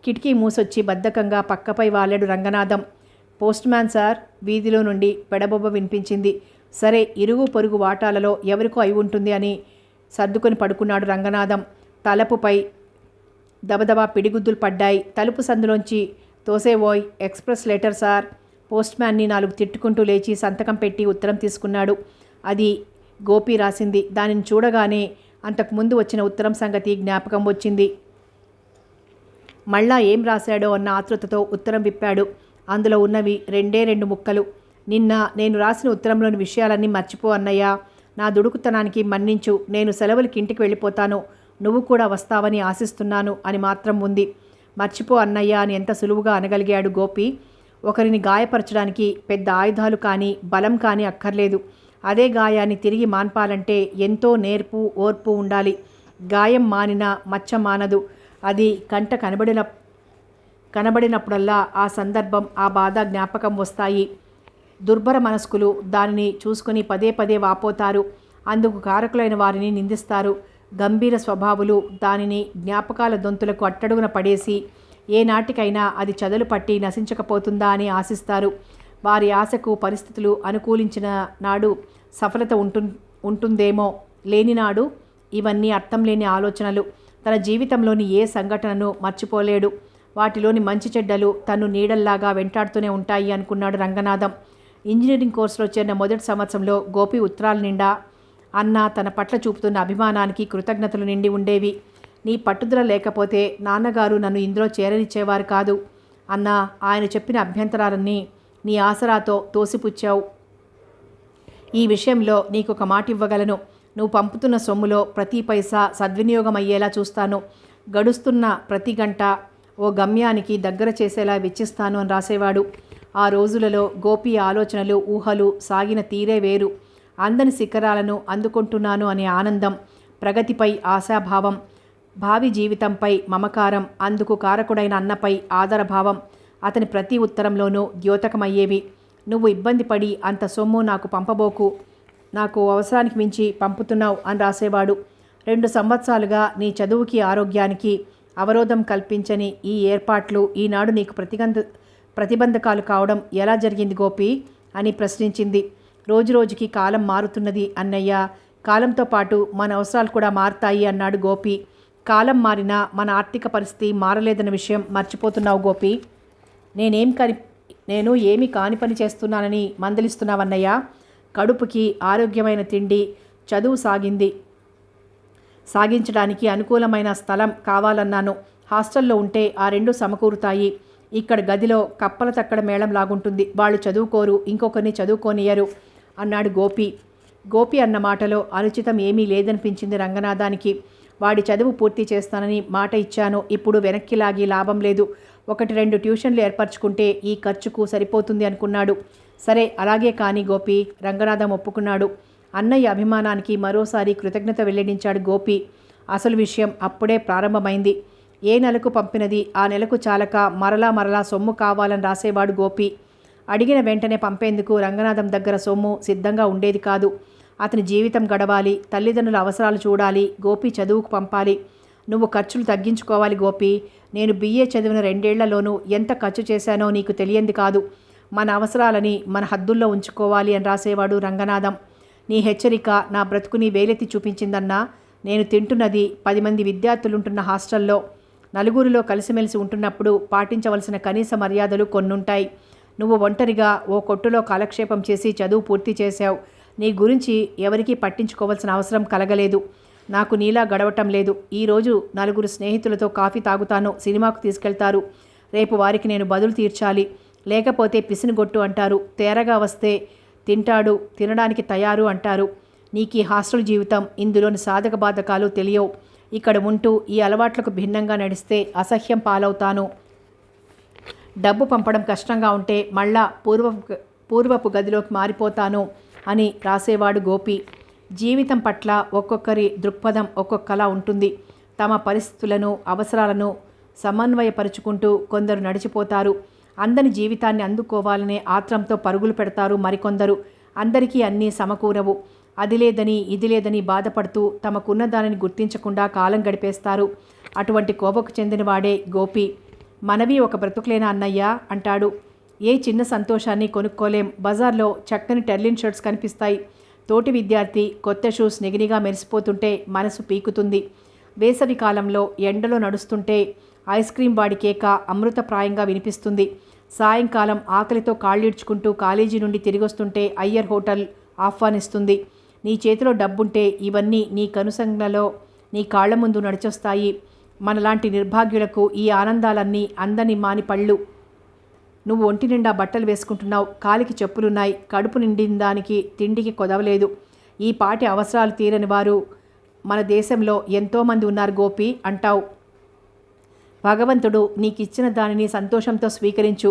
కిటికీ మూసొచ్చి బద్ధకంగా పక్కపై వాలాడు రంగనాథం. పోస్ట్ మ్యాన్ సార్, వీధిలో నుండి పెడబొబ్బ వినిపించింది. సరే, ఇరుగు పొరుగు వాటాలలో ఎవరికో అయి ఉంటుంది అని సర్దుకొని పడుకున్నాడు రంగనాథం. తలుపుపై దబదబా పిడిగుద్దులు పడ్డాయి. తలుపు సందులోంచి తోసేవోయ్, ఎక్స్ప్రెస్ లెటర్ సార్. పోస్ట్ మ్యాన్ని 4 తిట్టుకుంటూ లేచి సంతకం పెట్టి ఉత్తరం తీసుకున్నాడు. అది గోపి రాసింది. దానిని చూడగానే అంతకుముందు వచ్చిన ఉత్తరం సంగతి జ్ఞాపకం వచ్చింది. మళ్ళా ఏం రాశాడో అన్న ఆతృతతో ఉత్తరం విప్పాడు. అందులో ఉన్నవి 2 ముక్కలు. నిన్న నేను రాసిన ఉత్తరంలోని విషయాలన్నీ మర్చిపో అన్నయ్య. నా దుడుకుతనానికి మన్నించు. నేను సెలవులకి ఇంటికి వెళ్ళిపోతాను. నువ్వు కూడా వస్తావని ఆశిస్తున్నాను అని మాత్రం ఉంది. మర్చిపో అన్నయ్య అని ఎంత సులువుగా అనగలిగాడు గోపి. ఒకరిని గాయపరచడానికి పెద్ద ఆయుధాలు కానీ బలం కానీ అక్కర్లేదు. అదే గాయాన్ని తిరిగి మాన్పాలంటే ఎంతో నేర్పు ఓర్పు ఉండాలి. గాయం మానినా మచ్చ మానదు. అది కంట కనబడినప్పుడల్లా ఆ సందర్భం, ఆ బాధ జ్ఞాపకం వస్తాయి. దుర్భర మనస్కులు దానిని చూసుకుని పదే పదే వాపోతారు. అందుకు కారకులైన వారిని నిందిస్తారు. గంభీర స్వభావులు దానిని జ్ఞాపకాల దొంతులకు అట్టడుగున పడేసి ఏనాటికైనా అది చదలు పట్టి నశించకపోతుందా అని ఆశిస్తారు. వారి ఆశకు పరిస్థితులు అనుకూలించిన నాడు సఫలత ఉంటుందేమో, లేనినాడు ఇవన్నీ అర్థం లేని ఆలోచనలు. తన జీవితంలోని ఏ సంఘటనను మర్చిపోలేడు. వాటిలోని మంచి చెడ్డలు తను నీడల్లాగా వెంటాడుతూనే ఉంటాయి అనుకున్నాడు రంగనాథం. ఇంజనీరింగ్ కోర్సులో చేరిన మొదటి సంవత్సరంలో గోపి ఉత్తరాల నిండా అన్న తన పట్ల చూపుతున్న అభిమానానికి కృతజ్ఞతలు నిండి ఉండేవి. నీ పట్టుదల లేకపోతే నాన్నగారు నన్ను ఇందులో చేరనిచ్చేవారు కాదు అన్న. ఆయన చెప్పిన అభ్యంతరాలన్నీ నీ ఆసరాతో తోసిపుచ్చావు. ఈ విషయంలో నీకొక మాట ఇవ్వగలను. నువ్వు పంపుతున్న సొమ్ములో ప్రతి పైసా సద్వినియోగం అయ్యేలా చూస్తాను. గడుస్తున్న ప్రతి గంట ఓ గమ్యానికి దగ్గర చేసేలా వెచ్చిస్తాను అని రాసేవాడు. ఆ రోజులలో గోపి ఆలోచనలు ఊహలు సాగిన తీరే వేరు. అందని శిఖరాలను అందుకుంటున్నాను అనే ఆనందం, ప్రగతిపై ఆశాభావం, భావి జీవితంపై మమకారం, అందుకు కారకుడైన అన్నపై ఆదరభావం అతని ప్రతి ఉత్తరంలోనూ ద్యోతకమయ్యేవి. నువ్వు ఇబ్బంది పడి అంత సొమ్ము నాకు పంపబోకు, నాకు అవసరానికి మించి పంపుతున్నావు అని రాసేవాడు. 2 సంవత్సరాలుగా నీ చదువుకి ఆరోగ్యానికి అవరోధం కల్పించని ఈ ఏర్పాట్లు ఈనాడు నీకు ప్రతిబంధకాలు కావడం ఎలా జరిగింది గోపి అని ప్రశ్నించింది. రోజురోజుకి కాలం మారుతున్నది అన్నయ్య. కాలంతో పాటు మన అవసరాలు కూడా మారుతాయి అన్నాడు గోపి. కాలం మారినా మన ఆర్థిక పరిస్థితి మారలేదన్న విషయం మర్చిపోతున్నావు గోపి. నేను ఏమి కాని పని చేస్తున్నానని మందలిస్తున్నావన్నయ్య. కడుపుకి ఆరోగ్యమైన తిండి, చదువు సాగించడానికి అనుకూలమైన స్థలం కావాలన్నాను. హాస్టల్లో ఉంటే ఆ 2 సమకూరుతాయి. ఇక్కడ గదిలో కప్పల తక్కడ మేళం లాగుంటుంది. వాళ్ళు చదువుకోరు, ఇంకొకరిని చదువుకోనియరు అన్నాడు గోపి. గోపి అన్న మాటలో అనుచితం ఏమీ లేదనిపించింది రంగనాథానికి. వాడి చదువు పూర్తి చేస్తానని మాట ఇచ్చాను. ఇప్పుడు వెనక్కి లాగి లాభం లేదు. 1-2 ట్యూషన్లు ఏర్పరచుకుంటే ఈ ఖర్చుకు సరిపోతుంది అనుకున్నాడు. సరే, అలాగే కానీ గోపి, రంగనాథం ఒప్పుకున్నాడు. అన్నయ్య అభిమానానికి మరోసారి కృతజ్ఞత వెల్లడించాడు గోపి. అసలు విషయం అప్పుడే ప్రారంభమైంది. ఏ నెలకు పంపినది ఆ నెలకు చాలక మరలా సొమ్ము కావాలని రాసేవాడు గోపి. అడిగిన వెంటనే పంపేందుకు రంగనాథం దగ్గర సొమ్ము సిద్ధంగా ఉండేది కాదు. అతని జీవితం గడవాలి, తల్లిదండ్రుల అవసరాలు చూడాలి, గోపి చదువుకు పంపాలి. నువ్వు ఖర్చులు తగ్గించుకోవాలి గోపి. నేను బిఏ చదివిన 2 ఏళ్లలోనూ ఎంత ఖర్చు చేశానో నీకు తెలియంది కాదు. మన అవసరాలని మన హద్దుల్లో ఉంచుకోవాలి అని రాసేవాడు రంగనాథం. నీ హెచ్చరిక నా బ్రతుకుని వేలెత్తి చూపించిందన్నా. నేను తింటున్నది 10 మంది విద్యార్థులుంటున్న హాస్టల్లో. నలుగురిలో కలిసిమెలిసి ఉంటున్నప్పుడు పాటించవలసిన కనీస మర్యాదలు కొన్నుంటాయి. నువ్వు ఒంటరిగా ఓ కొట్టులో కాలక్షేపం చేసి చదువు పూర్తి చేశావు. నీ గురించి ఎవరికీ పట్టించుకోవాల్సిన అవసరం కలగలేదు. నాకు నీలా గడవటం లేదు. ఈరోజు 4 స్నేహితులతో కాఫీ తాగుతాను, సినిమాకు తీసుకెళ్తారు. రేపు వారికి నేను బదులు తీర్చాలి. లేకపోతే పిసినిగొట్టు అంటారు. తేరగా వస్తే తింటాడు, తినడానికి తయారు అంటారు. నీకీ హాస్టల్ జీవితం, ఇందులోని సాధక బాధకాలు తెలియవు. ఇక్కడ ఉంటూ ఈ అలవాట్లకు భిన్నంగా నడిస్తే అసహ్యం పాలవుతాను. డబ్బు పంపడం కష్టంగా ఉంటే మళ్ళా పూర్వపు గదిలోకి మారిపోతాను అని రాసేవాడు గోపి. జీవితం పట్ల ఒక్కొక్కరి దృక్పథం ఒక్కొక్కలా ఉంటుంది. తమ పరిస్థితులను, అవసరాలను సమన్వయపరుచుకుంటూ కొందరు నడిచిపోతారు. అందని జీవితాన్ని అందుకోవాలనే ఆత్రంతో పరుగులు పెడతారు మరికొందరు. అందరికీ అన్నీ సమకూరవు. అది లేదని ఇది లేదని బాధపడుతూ తమకున్న దానిని గుర్తించకుండా కాలం గడిపేస్తారు. అటువంటి కోవకు చెందినవాడే గోపి. మనవి ఒక బ్రతుకులేనా అన్నయ్య అంటాడు. ఏ చిన్న సంతోషాన్ని కొనుక్కోలేం. బజార్లో చక్కని టెర్లిన్ షర్ట్స్ కనిపిస్తాయి. తోటి విద్యార్థి కొత్త షూస్ నిగినిగా మెరిసిపోతుంటే మనసు పీకుతుంది. వేసవి కాలంలో ఎండలో నడుస్తుంటే ఐస్ క్రీం వాడి కేక అమృతప్రాయంగా వినిపిస్తుంది. సాయంకాలం ఆకలితో కాళ్ళీడ్చుకుంటూ కాలేజీ నుండి తిరిగొస్తుంటే అయ్యర్ హోటల్ ఆహ్వానిస్తుంది. నీ చేతిలో డబ్బుంటే ఇవన్నీ నీ కనుసంగలో నీ కాళ్ల ముందు నడిచొస్తాయి. మనలాంటి నిర్భాగ్యులకు ఈ ఆనందాలన్నీ అందని మాని పళ్ళు. నువ్వు ఒంటి నిండా బట్టలు వేసుకుంటున్నావు, కాలికి చెప్పులున్నాయి, కడుపు నిండిన దానికి తిండికి కొదవలేదు. ఈ పాటి అవసరాలు తీరని వారు మన దేశంలో ఎంతోమంది ఉన్నారు గోపి అంటావు. భగవంతుడు నీకిచ్చిన దానిని సంతోషంతో స్వీకరించు.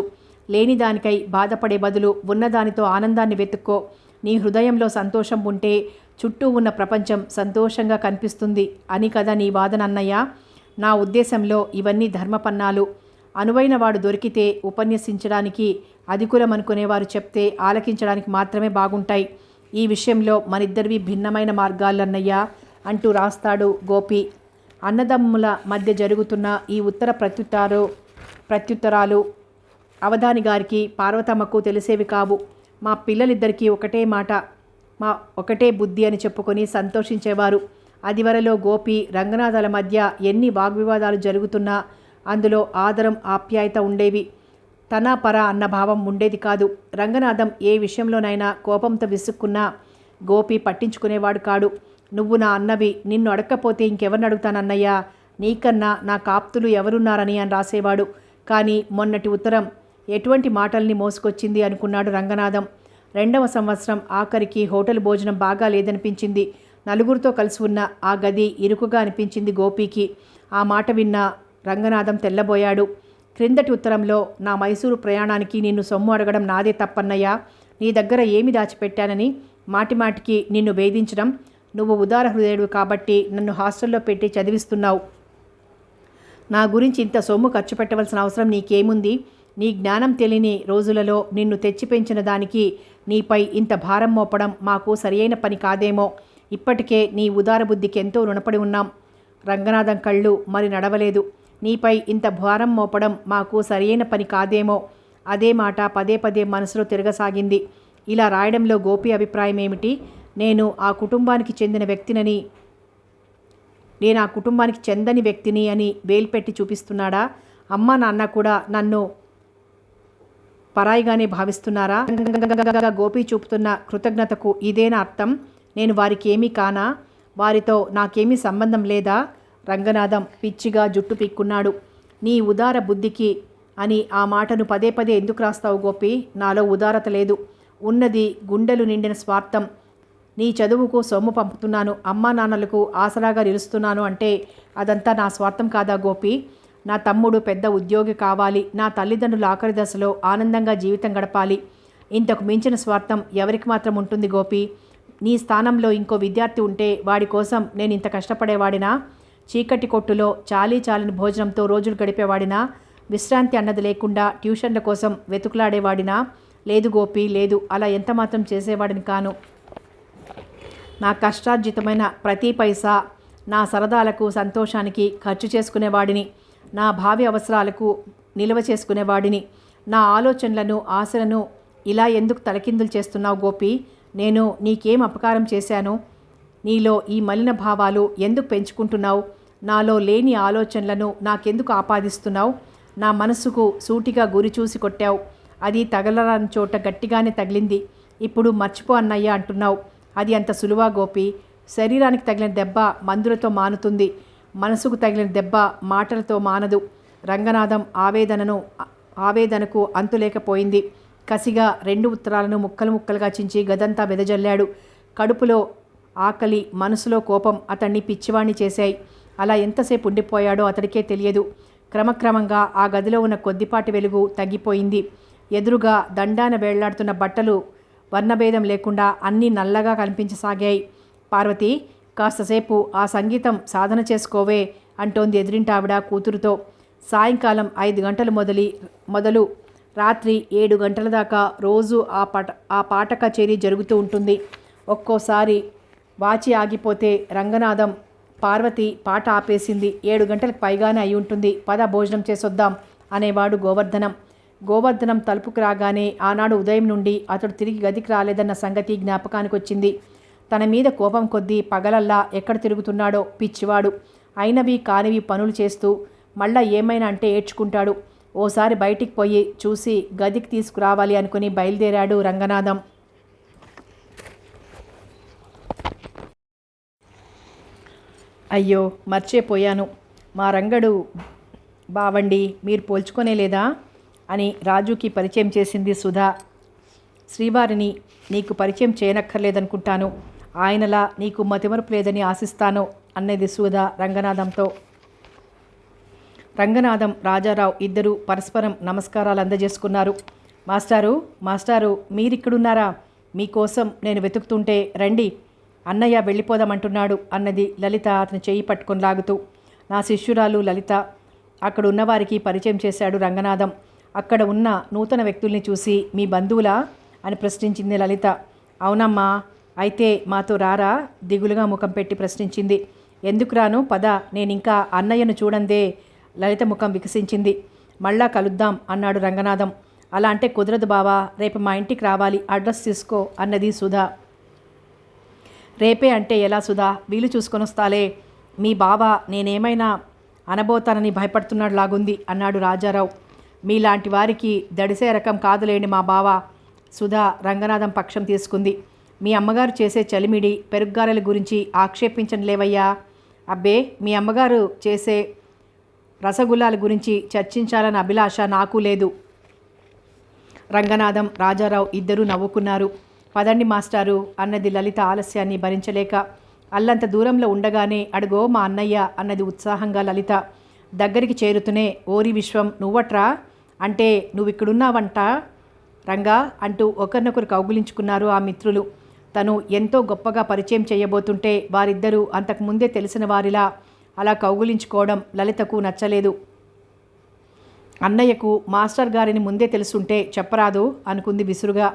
లేని దానికై బాధపడే బదులు ఉన్నదానితో ఆనందాన్ని వెతుక్కో. నీ హృదయంలో సంతోషం ఉంటే చుట్టూ ఉన్న ప్రపంచం సంతోషంగా కనిపిస్తుంది అని కదా నీ వాదన అన్నయ్య. నా ఉద్దేశంలో ఇవన్నీ ధర్మపన్నాలు. అనువైన వాడు దొరికితే ఉపన్యసించడానికి, అధికులమనుకునేవారు చెప్తే ఆలకించడానికి మాత్రమే బాగుంటాయి. ఈ విషయంలో మనిద్దరివి భిన్నమైన మార్గాలన్నయ్య అంటూ రాస్తాడు గోపి. అన్నదమ్ముల మధ్య జరుగుతున్న ఈ ఉత్తర ప్రత్యుత్తరాలు అవధాని గారికి, పార్వతమ్మకు తెలిసేవి కావు. మా పిల్లలిద్దరికీ ఒకటే మాట, మా ఒకటే బుద్ధి అని చెప్పుకొని సంతోషించేవారు. అదివరలో గోపి రంగనాథాల మధ్య ఎన్ని వాగ్వివాదాలు జరుగుతున్నా అందులో ఆదరం, ఆప్యాయత ఉండేవి. తన పర అన్న భావం ఉండేది కాదు. రంగనాథం ఏ విషయంలోనైనా కోపంతో విసుక్కున్నా గోపి పట్టించుకునేవాడు కాడు. నువ్వు నా అన్నవి, నిన్ను అడక్కపోతే ఇంకెవరిని అడుగుతానన్నయ్యా, నీకన్నా నా కాప్తులు ఎవరున్నారని అని రాసేవాడు. కానీ మొన్నటి ఉత్తరం ఎటువంటి మాటల్ని మోసుకొచ్చింది అనుకున్నాడు రంగనాథం. 2వ సంవత్సరం ఆఖరికి హోటల్ భోజనం బాగా లేదనిపించింది. నలుగురితో కలిసి ఉన్న ఆ గది ఇరుకుగా అనిపించింది గోపికి. ఆ మాట విన్న రంగనాథం తెల్లబోయాడు. క్రిందటి ఉత్తరంలో నా మైసూరు ప్రయాణానికి నిన్ను సొమ్ము అడగడం నాదే తప్పన్నయ్యా. నీ దగ్గర ఏమి దాచిపెట్టానని మాటిమాటికి నిన్ను వేధించడం. నువ్వు ఉదార హృదయుడు కాబట్టి నన్ను హాస్టల్లో పెట్టి చదివిస్తున్నావు. నా గురించి ఇంత సొమ్ము ఖర్చు పెట్టవలసిన అవసరం నీకేముంది? నీ జ్ఞానం తెలియని రోజులలో నిన్ను తెచ్చి పెంచిన దానికి నీపై ఇంత భారం మోపడం మాకు సరియైన పని కాదేమో. ఇప్పటికే నీ ఉదార బుద్ధికి ఎంతో రుణపడి ఉన్నాం. రంగనాథం కళ్ళు మరి నడవలేదు. నీపై ఇంత భారం మోపడం మాకు సరియైన పని కాదేమో. అదే మాట పదే పదే మనసులో తిరగసాగింది. ఇలా రాయడంలో గోపి అభిప్రాయం ఏమిటి? నేను ఆ కుటుంబానికి చెందని వ్యక్తిని అని వేలుపెట్టి చూపిస్తున్నాడా? అమ్మ నాన్న కూడా నన్ను పరాయిగానే భావిస్తున్నారా? గోపి చూపుతున్న కృతజ్ఞతకు ఇదేనా అర్థం? నేను వారికి ఏమీ కానా? వారితో నాకేమీ సంబంధం లేదా? రంగనాథం పిచ్చిగా జుట్టు పీక్కున్నాడు. నీ ఉదార బుద్ధికి అని ఆ మాటను పదే పదే ఎందుకు రాస్తావు గోపి? నాలో ఉదారత లేదు. ఉన్నది గుండెలు నిండిన స్వార్థం. నీ చదువుకు సొమ్ము పంపుతున్నాను, అమ్మా నాన్నలకు ఆసరాగా నిలుస్తున్నాను అంటే అదంతా నా స్వార్థం కాదా గోపి? నా తమ్ముడు పెద్ద ఉద్యోగి కావాలి, నా తల్లిదండ్రులు ఆఖరి దశలో ఆనందంగా జీవితం గడపాలి. ఇంతకు మించిన స్వార్థం ఎవరికి మాత్రం ఉంటుంది గోపి? నీ స్థానంలో ఇంకో విద్యార్థి ఉంటే వాడి కోసం నేను ఇంత కష్టపడేవాడినా? చీకటి కొట్టులో చాలీచాలని భోజనంతో రోజులు గడిపేవాడినా? విశ్రాంతి అన్నది లేకుండా ట్యూషన్ల కోసం వెతుకులాడేవాడినా? లేదు గోపి, లేదు. అలా ఎంతమాత్రం చేసేవాడిని కాను. నా కష్టార్జితమైన ప్రతి పైసా నా సరదాలకు సంతోషానికి ఖర్చు చేసుకునేవాడిని, నా భావి అవసరాలకు నిల్వ చేసుకునేవాడిని. నా ఆలోచనలను ఆశలను ఇలా ఎందుకు తలకిందులు చేస్తున్నావు గోపి? నేను నీకేం అపకారం చేశాను? నీలో ఈ మలిన భావాలు ఎందుకు పెంచుకుంటున్నావు? నాలో లేని ఆలోచనలను నాకెందుకు ఆపాదిస్తున్నావు? నా మనసుకు సూటిగా గురి చూసి కొట్టావు. అది తగలరాని చోట గట్టిగానే తగిలింది. ఇప్పుడు మర్చిపో అన్నయ్య అంటున్నావు. అది అంత సులువా గోపి? శరీరానికి తగిలిన దెబ్బ మందులతో మానుతుంది, మనసుకు తగిలిన దెబ్బ మాటలతో మానదు. రంగనాథం ఆవేదనకు అంతులేకపోయింది. కసిగా 2 ఉత్తరాలను ముక్కలు ముక్కలుగా చించి గదంతా వెదజల్లాడు. కడుపులో ఆకలి, మనసులో కోపం అతన్ని పిచ్చివాణ్ణి చేశాయి. అలా ఎంతసేపు ఉండిపోయాడో అతడికే తెలియదు. క్రమక్రమంగా ఆ గదిలో ఉన్న కొద్దిపాటి వెలుగు తగ్గిపోయింది. ఎదురుగా దండాన వేళ్లాడుతున్న బట్టలు వర్ణభేదం లేకుండా అన్నీ నల్లగా కనిపించసాగాయి. పార్వతి, కాస్తసేపు ఆ సంగీతం సాధన చేసుకోవే అంటోంది ఎదురింటావిడ కూతురుతో. సాయంకాలం 5 గంటలు మొదలు రాత్రి 7 గంటల దాకా రోజు ఆ పాట కచేరీ జరుగుతూ ఉంటుంది. ఒక్కోసారి వాచి ఆగిపోతే రంగనాథం, పార్వతి పాట ఆపేసింది, 7 గంటలకు పైగానే అయి ఉంటుంది, పద భోజనం చేసొద్దాం అనేవాడు గోవర్ధనం తలుపుకు రాగానే ఆనాడు ఉదయం నుండి అతడు తిరిగి గదికి రాలేదన్న సంగతి జ్ఞాపకానికి వచ్చింది. తన మీద కోపం కొద్దీ పగలల్లా ఎక్కడ తిరుగుతున్నాడో పిచ్చివాడు. అయినవి కానివి పనులు చేస్తూ మళ్ళా ఏమైనా అంటే ఏడ్చుకుంటాడు. ఓసారి బయటికి పోయి చూసి గదికి తీసుకురావాలి అనుకుని బయలుదేరాడు రంగనాథం. అయ్యో మర్చిపోయాను, మా రంగడు బావండి, మీరు పోల్చుకొనే లేదా అని రాజుకి పరిచయం చేసింది సుధా. శ్రీవారిని నీకు పరిచయం చేయనక్కర్లేదనుకుంటాను, ఆయనలా నీకు మతిమరుపు లేదని ఆశిస్తాను అన్నది సుధా రంగనాథంతో. రంగనాథం, రాజారావు ఇద్దరూ పరస్పరం నమస్కారాలు అందజేసుకున్నారు. మాస్టారు మీరిక్కడున్నారా? మీకోసం నేను వెతుకుతుంటే రండి, అన్నయ్య వెళ్ళిపోదామంటున్నాడు అన్నది లలిత అతని చెయ్యి పట్టుకొని లాగుతూ. నా శిష్యురాలు లలిత. అక్కడ ఉన్నవారికి పరిచయం చేశాడు రంగనాథం. అక్కడ ఉన్న నూతన వ్యక్తుల్ని చూసి, మీ బంధువులా అని ప్రశ్నించింది లలిత. అవునమ్మా, అయితే మాతో రారా? దిగులుగా ముఖం పెట్టి ప్రశ్నించింది. ఎందుకు రాను, పద, నేనింకా అన్నయ్యను చూడందే. లలిత ముఖం వికసించింది. మళ్ళా కలుద్దాం అన్నాడు రంగనాథం. అలా అంటే కుదరదు బావా, రేపు మా ఇంటికి రావాలి, అడ్రస్ తీసుకో అన్నది సుధా. రేపే అంటే ఎలా సుధా, వీలు చూసుకొని వస్తాలే. మీ బావ నేనేమైనా అనబోతానని భయపడుతున్నాడు లాగుంది అన్నాడు రాజారావు. మీలాంటి వారికి దడిసే రకం కాదులేండి మా బావ. సుధా రంగనాథం పక్షం తీసుకుంది. మీ అమ్మగారు చేసే చలిమిడి పెరుగ్గారెల గురించి ఆక్షేపించండి లేవయ్యా. అబ్బే, మీ అమ్మగారు చేసే రసగుల్లాల గురించి చర్చించాలన్న అభిలాష నాకు లేదు. రంగనాథం, రాజారావు ఇద్దరూ నవ్వుకున్నారు. పదండి మాస్టారు అన్నది లలిత ఆలస్యాన్ని భరించలేక. అల్లంత దూరంలో ఉండగానే అడుగో మా అన్నయ్య అన్నది ఉత్సాహంగా లలిత. దగ్గరికి చేరుతూనే, ఓరి విశ్వం, నువ్వట్రా అంటే నువ్విక్కడున్నావంట రంగా అంటూ ఒకరినొకరు కౌగులించుకున్నారు ఆ మిత్రులు. తను ఎంతో గొప్పగా పరిచయం చేయబోతుంటే వారిద్దరూ అంతకుముందే తెలిసిన వారిలా అలా కౌగులించుకోవడం లలితకు నచ్చలేదు. అన్నయ్యకు మాస్టర్ గారిని ముందే తెలుసుంటే చెప్పరాదు అనుకుంది విసురుగా.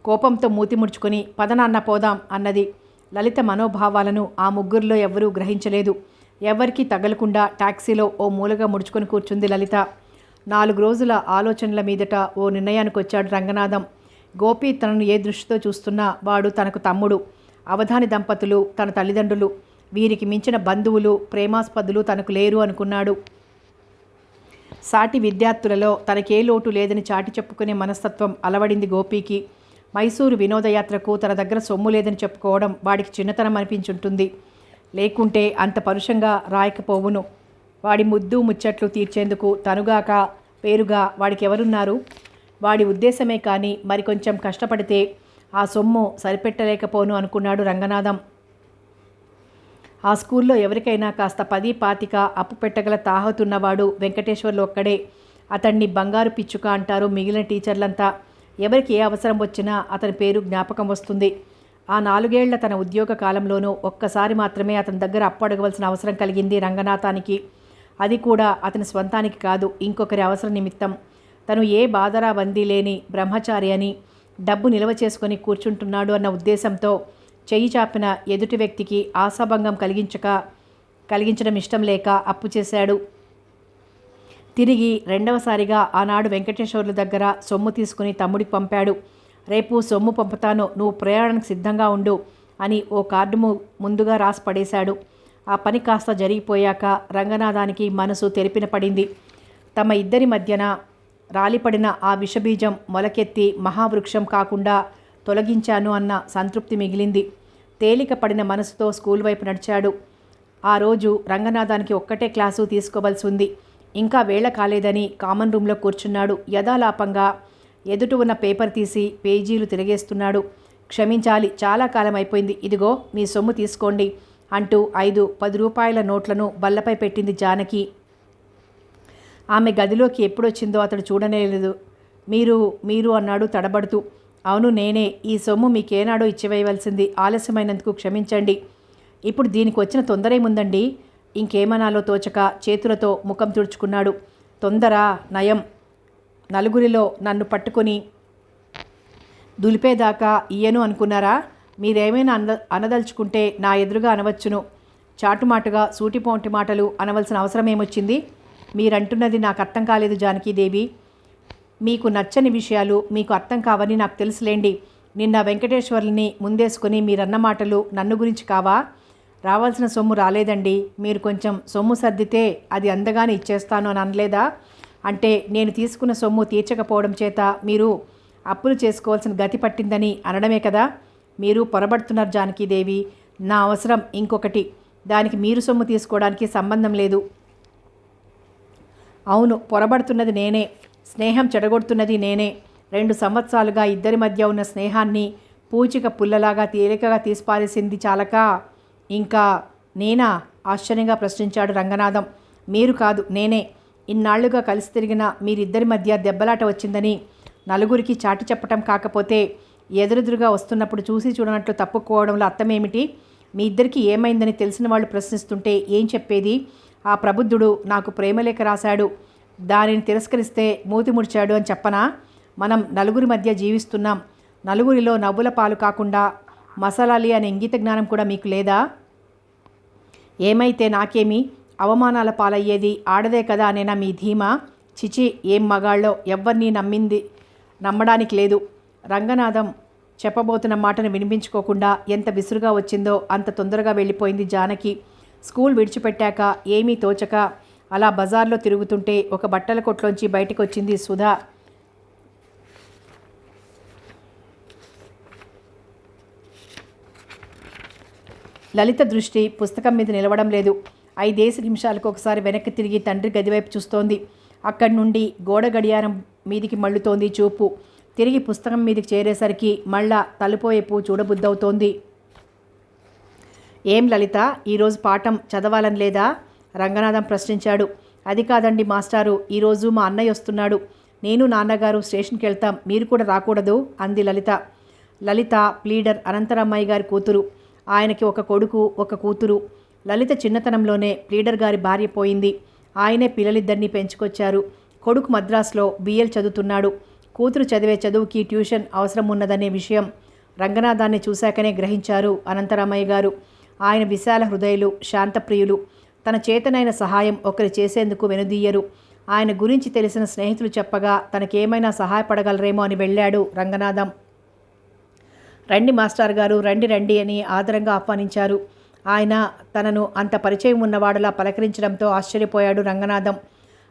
కోపంతో మూతి ముడుచుకొని, పదనాన్న పోదాం అన్నది. లలిత మనోభావాలను ఆ ముగ్గురిలో ఎవ్వరూ గ్రహించలేదు. ఎవరికీ తగలకుండా టాక్సీలో ఓ మూలగా ముడుచుకొని కూర్చుంది లలిత. 4 రోజుల ఆలోచనల మీదట ఓ నిర్ణయానికి వచ్చాడు రంగనాథం. గోపి తనను ఏ దృష్టితో చూస్తున్నా వాడు తనకు తమ్ముడు. అవధాని దంపతులు తన తల్లిదండ్రులు. వీరికి మించిన బంధువులు, ప్రేమాస్పదులు తనకు లేరు అనుకున్నాడు. సాటి విద్యార్థులలో తనకే లోటు లేదని చాటి చెప్పుకునే మనస్తత్వం అలవడింది గోపీకి. మైసూరు వినోదయాత్రకు తన దగ్గర సొమ్ము లేదని చెప్పుకోవడం వాడికి చిన్నతనం అనిపించుంటుంది. లేకుంటే అంత పరుషంగా రాయకపోవును. వాడి ముద్దు ముచ్చట్లు తీర్చేందుకు తనుగాక పేరుగా వాడికి ఎవరున్నారు? వాడి ఉద్దేశమే కానీ మరికొంచెం కష్టపడితే ఆ సొమ్ము సరిపెట్టలేకపోను అనుకున్నాడు రంగనాథం. ఆ స్కూల్లో ఎవరికైనా కాస్త 10-25 అప్పు పెట్టగల తాహతున్నవాడు వెంకటేశ్వర్లు ఒక్కడే. అతన్ని బంగారు పిచ్చుక అంటారు మిగిలిన టీచర్లంతా. ఎవరికి ఏ అవసరం వచ్చినా అతని పేరు జ్ఞాపకం వస్తుంది. ఆ 4 ఏళ్ల తన ఉద్యోగ కాలంలోనూ ఒక్కసారి మాత్రమే అతని దగ్గర అప్పు అడగవలసిన అవసరం కలిగింది రంగనాథానికి. అది కూడా అతని స్వంతానికి కాదు, ఇంకొకరి అవసరం నిమిత్తం. తను ఏ బాధరా బందీ లేని బ్రహ్మచారి అని, డబ్బు నిల్వ చేసుకొని కూర్చుంటున్నాడు అన్న ఉద్దేశంతో చెయ్యి చాపిన ఎదుటి వ్యక్తికి ఆశాభంగం కలిగించక కలిగించడం ఇష్టం లేక అప్పు చేశాడు. తిరిగి రెండవసారిగా ఆనాడు వెంకటేశ్వర్ల దగ్గర సొమ్ము తీసుకుని తమ్ముడికి పంపాడు. రేపు సొమ్ము పంపుతాను, నువ్వు ప్రయాణానికి సిద్ధంగా ఉండు అని ఓ కార్డు ముందుగా రాసి పడేశాడు. ఆ పని కాస్త జరిగిపోయాక రంగనాథానికి మనసు తెరిపిన పడింది. తమ ఇద్దరి మధ్యన రాలిపడిన ఆ విషబీజం మొలకెత్తి మహావృక్షం కాకుండా తొలగించాను అన్న సంతృప్తి మిగిలింది. తేలిక పడిన మనసుతో స్కూల్ వైపు నడిచాడు. ఆ రోజు రంగనాథానికి ఒక్కటే క్లాసు తీసుకోవలసి ఉంది. ఇంకా వేళ కాలేదని కామన్ రూమ్లో కూర్చున్నాడు. యథాలాపంగా ఎదుట ఉన్న పేపర్ తీసి పేజీలు తిరిగేస్తున్నాడు. క్షమించాలి, చాలా కాలం అయిపోయింది, ఇదిగో మీ సొమ్ము తీసుకోండి అంటూ 5-10 రూపాయల నోట్లను బల్లపై పెట్టింది జానకి. ఆమె గదిలోకి ఎప్పుడొచ్చిందో అతడు చూడనేలేదు. మీరు అన్నాడు తడబడుతూ. అవును నేనే, ఈ సొమ్ము మీకేనాడో ఇచ్చివేయవలసింది, ఆలస్యమైనందుకు క్షమించండి. ఇప్పుడు దీనికి వచ్చిన తొందరేముందండి? ఇంకేమనాలో తోచక చేతులతో ముఖం తుడుచుకున్నాడు. తొందర నయం, నలుగురిలో నన్ను పట్టుకొని దులిపేదాకా ఇయ్యను అనుకున్నారా? మీరేమైనా అనదలుచుకుంటే నా ఎదురుగా అనవచ్చును. చాటుమాటుగా సూటిపోంటి మాటలు అనవలసిన అవసరం ఏమొచ్చింది? మీరంటున్నది నాకు అర్థం కాలేదు జానకీదేవి. మీకు నచ్చని విషయాలు మీకు అర్థం కావని నాకు తెలుసులేండి. నిన్న వెంకటేశ్వర్ని ముందేసుకొని మీరన్న మాటలు నన్ను గురించి కావా? రావాల్సిన సొమ్ము రాలేదండి, మీరు కొంచెం సొమ్ము సర్దితే అది అందగానే ఇచ్చేస్తాను అని అనలేదా? అంటే నేను తీసుకున్న సొమ్ము తీర్చకపోవడం చేత మీరు అప్పులు చేసుకోవాల్సిన గతి పట్టిందని అనడమే కదా? మీరు పొరబడుతున్నారు జానకీదేవి. నా అవసరం ఇంకొకటి, దానికి మీరు సొమ్ము తీసుకోవడానికి సంబంధం లేదు. అవును, పొరబడుతున్నది నేనే, స్నేహం చెడగొడుతున్నది నేనే. 2 సంవత్సరాలుగా ఇద్దరి మధ్య ఉన్న స్నేహాన్ని పూచిక పుల్లలాగా తేలికగా తీసిపారేసింది చాలక ఇంకా నేనా? ఆశ్చర్యంగా ప్రశ్నించాడు రంగనాథం. మీరు కాదు, నేనే. ఇన్నాళ్లుగా కలిసి తిరిగిన మీరిద్దరి మధ్య దెబ్బలాట వచ్చిందని నలుగురికి చాటి చెప్పటం కాకపోతే ఎదురెదురుగా వస్తున్నప్పుడు చూసి చూడనట్లు తప్పుకోవడంలో అర్థమేమిటి? మీ ఇద్దరికి ఏమైందని తెలిసిన వాళ్ళు ప్రశ్నిస్తుంటే ఏం చెప్పేది? ఆ ప్రబుద్ధుడు నాకు ప్రేమలేఖ రాశాడు, దానిని తిరస్కరిస్తే మూతి ముడిచాడు అని చెప్పనా? మనం నలుగురి మధ్య జీవిస్తున్నాం. నలుగురిలో నవ్వుల పాలు కాకుండా మసాలాలి అనే ఇంగిత జ్ఞానం కూడా మీకు లేదా? ఏమైతే నాకేమి, అవమానాల పాలయ్యేది ఆడదే కదా అనేనా మీ ధీమా? చిచి, ఏం మగాళ్ళో, ఎవ్వరినీ నమ్మడానికి లేదు. రంగనాథం చెప్పబోతున్న మాటను వినిపించుకోకుండా ఎంత విసురుగా వచ్చిందో అంత తొందరగా వెళ్ళిపోయింది జానకి. స్కూల్ విడిచిపెట్టాక ఏమీ తోచక అలా బజార్లో తిరుగుతుంటే ఒక బట్టల కొట్లోంచి బయటకు వచ్చింది సుధా. లలిత దృష్టి పుస్తకం మీద నిలవడం లేదు. 5 నిమిషాలకు ఒకసారి వెనక్కి తిరిగి తండ్రి గదివైపు చూస్తోంది. అక్కడి నుండి గోడ గడియారం మీదికి మళ్ళుతోంది చూపు. తిరిగి పుస్తకం మీదకి చేరేసరికి మళ్ళా తలుపోయేపు చూడబుద్దవుతోంది. ఏం లలిత, ఈరోజు పాఠం చదవాలని లేదా? రంగనాథం ప్రశ్నించాడు. అది కాదండి మాస్టారు, ఈరోజు మా అన్నయ్య వస్తున్నాడు. నేను నాన్నగారు స్టేషన్కి వెళ్తాం, మీరు కూడా రాకూడదు అంది లలిత. లలిత ప్లీడర్ అనంతరమ్మాయి గారి కూతురు. ఆయనకి ఒక కొడుకు, ఒక కూతురు. లలిత చిన్నతనంలోనే ప్లీడర్ గారి భార్య పోయింది. ఆయనే పిల్లలిద్దరినీ పెంచుకొచ్చారు. కొడుకు మద్రాసులో BL చదువుతున్నాడు. కూతురు చదివే చదువుకి ట్యూషన్ అవసరం ఉన్నదనే విషయం రంగనాథాన్ని చూశాకనే గ్రహించారు అనంతరామయ్య గారు. ఆయన విశాల హృదయులు, శాంతప్రియులు. తన చేతనైన సహాయం ఒకరు చేసేందుకు వెనుదీయరు. ఆయన గురించి తెలిసిన స్నేహితులు చెప్పగా తనకేమైనా సహాయపడగలరేమో అని వెళ్ళాడు రంగనాథం. రండి మాస్టర్ గారు, రండి రండి అని ఆదరంగా ఆహ్వానించారు. ఆయన తనను అంత పరిచయం ఉన్నవాడులా పలకరించడంతో ఆశ్చర్యపోయాడు రంగనాథం.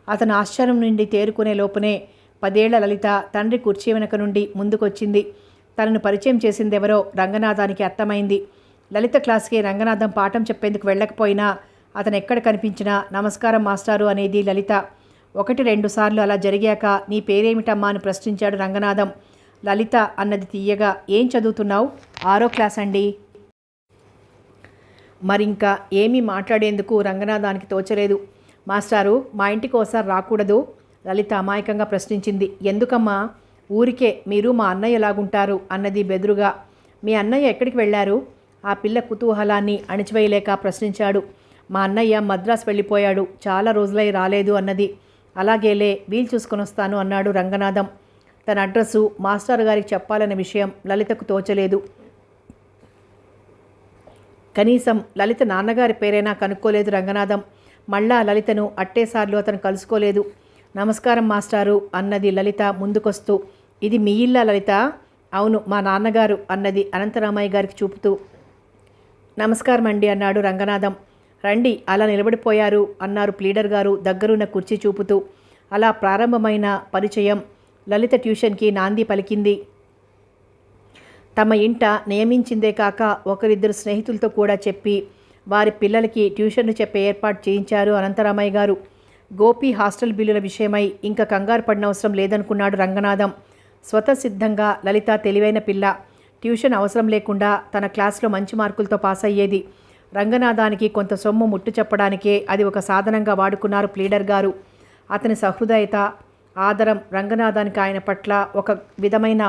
అతను ఆశ్చర్యం నుండి తేరుకునే లోపునే 10 ఏళ్ల లలిత తండ్రి కుర్చీ వెనక నుండి ముందుకొచ్చింది. తనను పరిచయం చేసిందెవరో రంగనాథానికి అర్థమైంది. లలిత క్లాస్కి రంగనాథం పాఠం చెప్పేందుకు వెళ్ళకపోయినా అతను ఎక్కడ కనిపించినా నమస్కారం మాస్టారు అనేది లలిత. 1-2 సార్లు అలా జరిగాక నీ పేరేమిటమ్మా అని ప్రశ్నించాడు రంగనాథం. లలిత అన్నది తీయగా. ఏం చదువుతున్నావు? 6వ క్లాస్ అండి. మరింకా ఏమీ మాట్లాడేందుకు రంగనాథానికి తోచలేదు. మాస్టారు, మా ఇంటికి ఒకసారి రాకూడదు? లలిత అమాయకంగా ప్రశ్నించింది. ఎందుకమ్మా? ఊరికే, మీరు మా అన్నయ్యలాగుంటారు అన్నది బెదురుగా. మీ అన్నయ్య ఎక్కడికి వెళ్ళారు? ఆ పిల్ల కుతూహలాన్ని అణిచివేయలేక ప్రశ్నించాడు. మా అన్నయ్య మద్రాసు వెళ్ళిపోయాడు, చాలా రోజులై రాలేదు అన్నది. అలాగేలే, వీలు చూసుకొని వస్తాను అన్నాడు రంగనాథం. తన అడ్రస్సు మాస్టర్ గారికి చెప్పాలనే విషయం లలితకు తోచలేదు. కనీసం లలిత నాన్నగారి పేరైనా కనుక్కోలేదు రంగనాథం. మళ్ళా లలితను అట్టేసార్లు అతను కలుసుకోలేదు. నమస్కారం మాస్టారు అన్నది లలిత ముందుకొస్తూ. ఇది మీ ఇల్లా లలిత? అవును, మా నాన్నగారు అన్నది అనంతరామయ్య గారికి చూపుతూ. నమస్కారం అండి అన్నాడు రంగనాథం. రండి, అలా నిలబడిపోయారు అన్నారు ప్లీడర్ గారు దగ్గరున్న కుర్చీ చూపుతూ. అలా ప్రారంభమైన పరిచయం లలిత ట్యూషన్కి నాంది పలికింది. తమ ఇంట నియమించిందే కాక ఒకరిద్దరు స్నేహితులతో కూడా చెప్పి వారి పిల్లలకి ట్యూషన్లు చెప్పే ఏర్పాటు చేయించారు అనంతరామయ్య గారు. గోపి హాస్టల్ బిల్లుల విషయమై ఇంకా కంగారు పడినవసరం లేదనుకున్నాడు రంగనాథం. స్వతసిద్ధంగా లలిత తెలివైన పిల్ల. ట్యూషన్ అవసరం లేకుండా తన క్లాస్లో మంచి మార్కులతో పాస్ అయ్యేది. రంగనాథానికి కొంత సొమ్ము ముట్టు చెప్పడానికే అది ఒక సాధనంగా వాడుకున్నారు ప్లీడర్ గారు. అతని సహృదయత, ఆదరం రంగనాథానికి ఆయన పట్ల ఒక విధమైన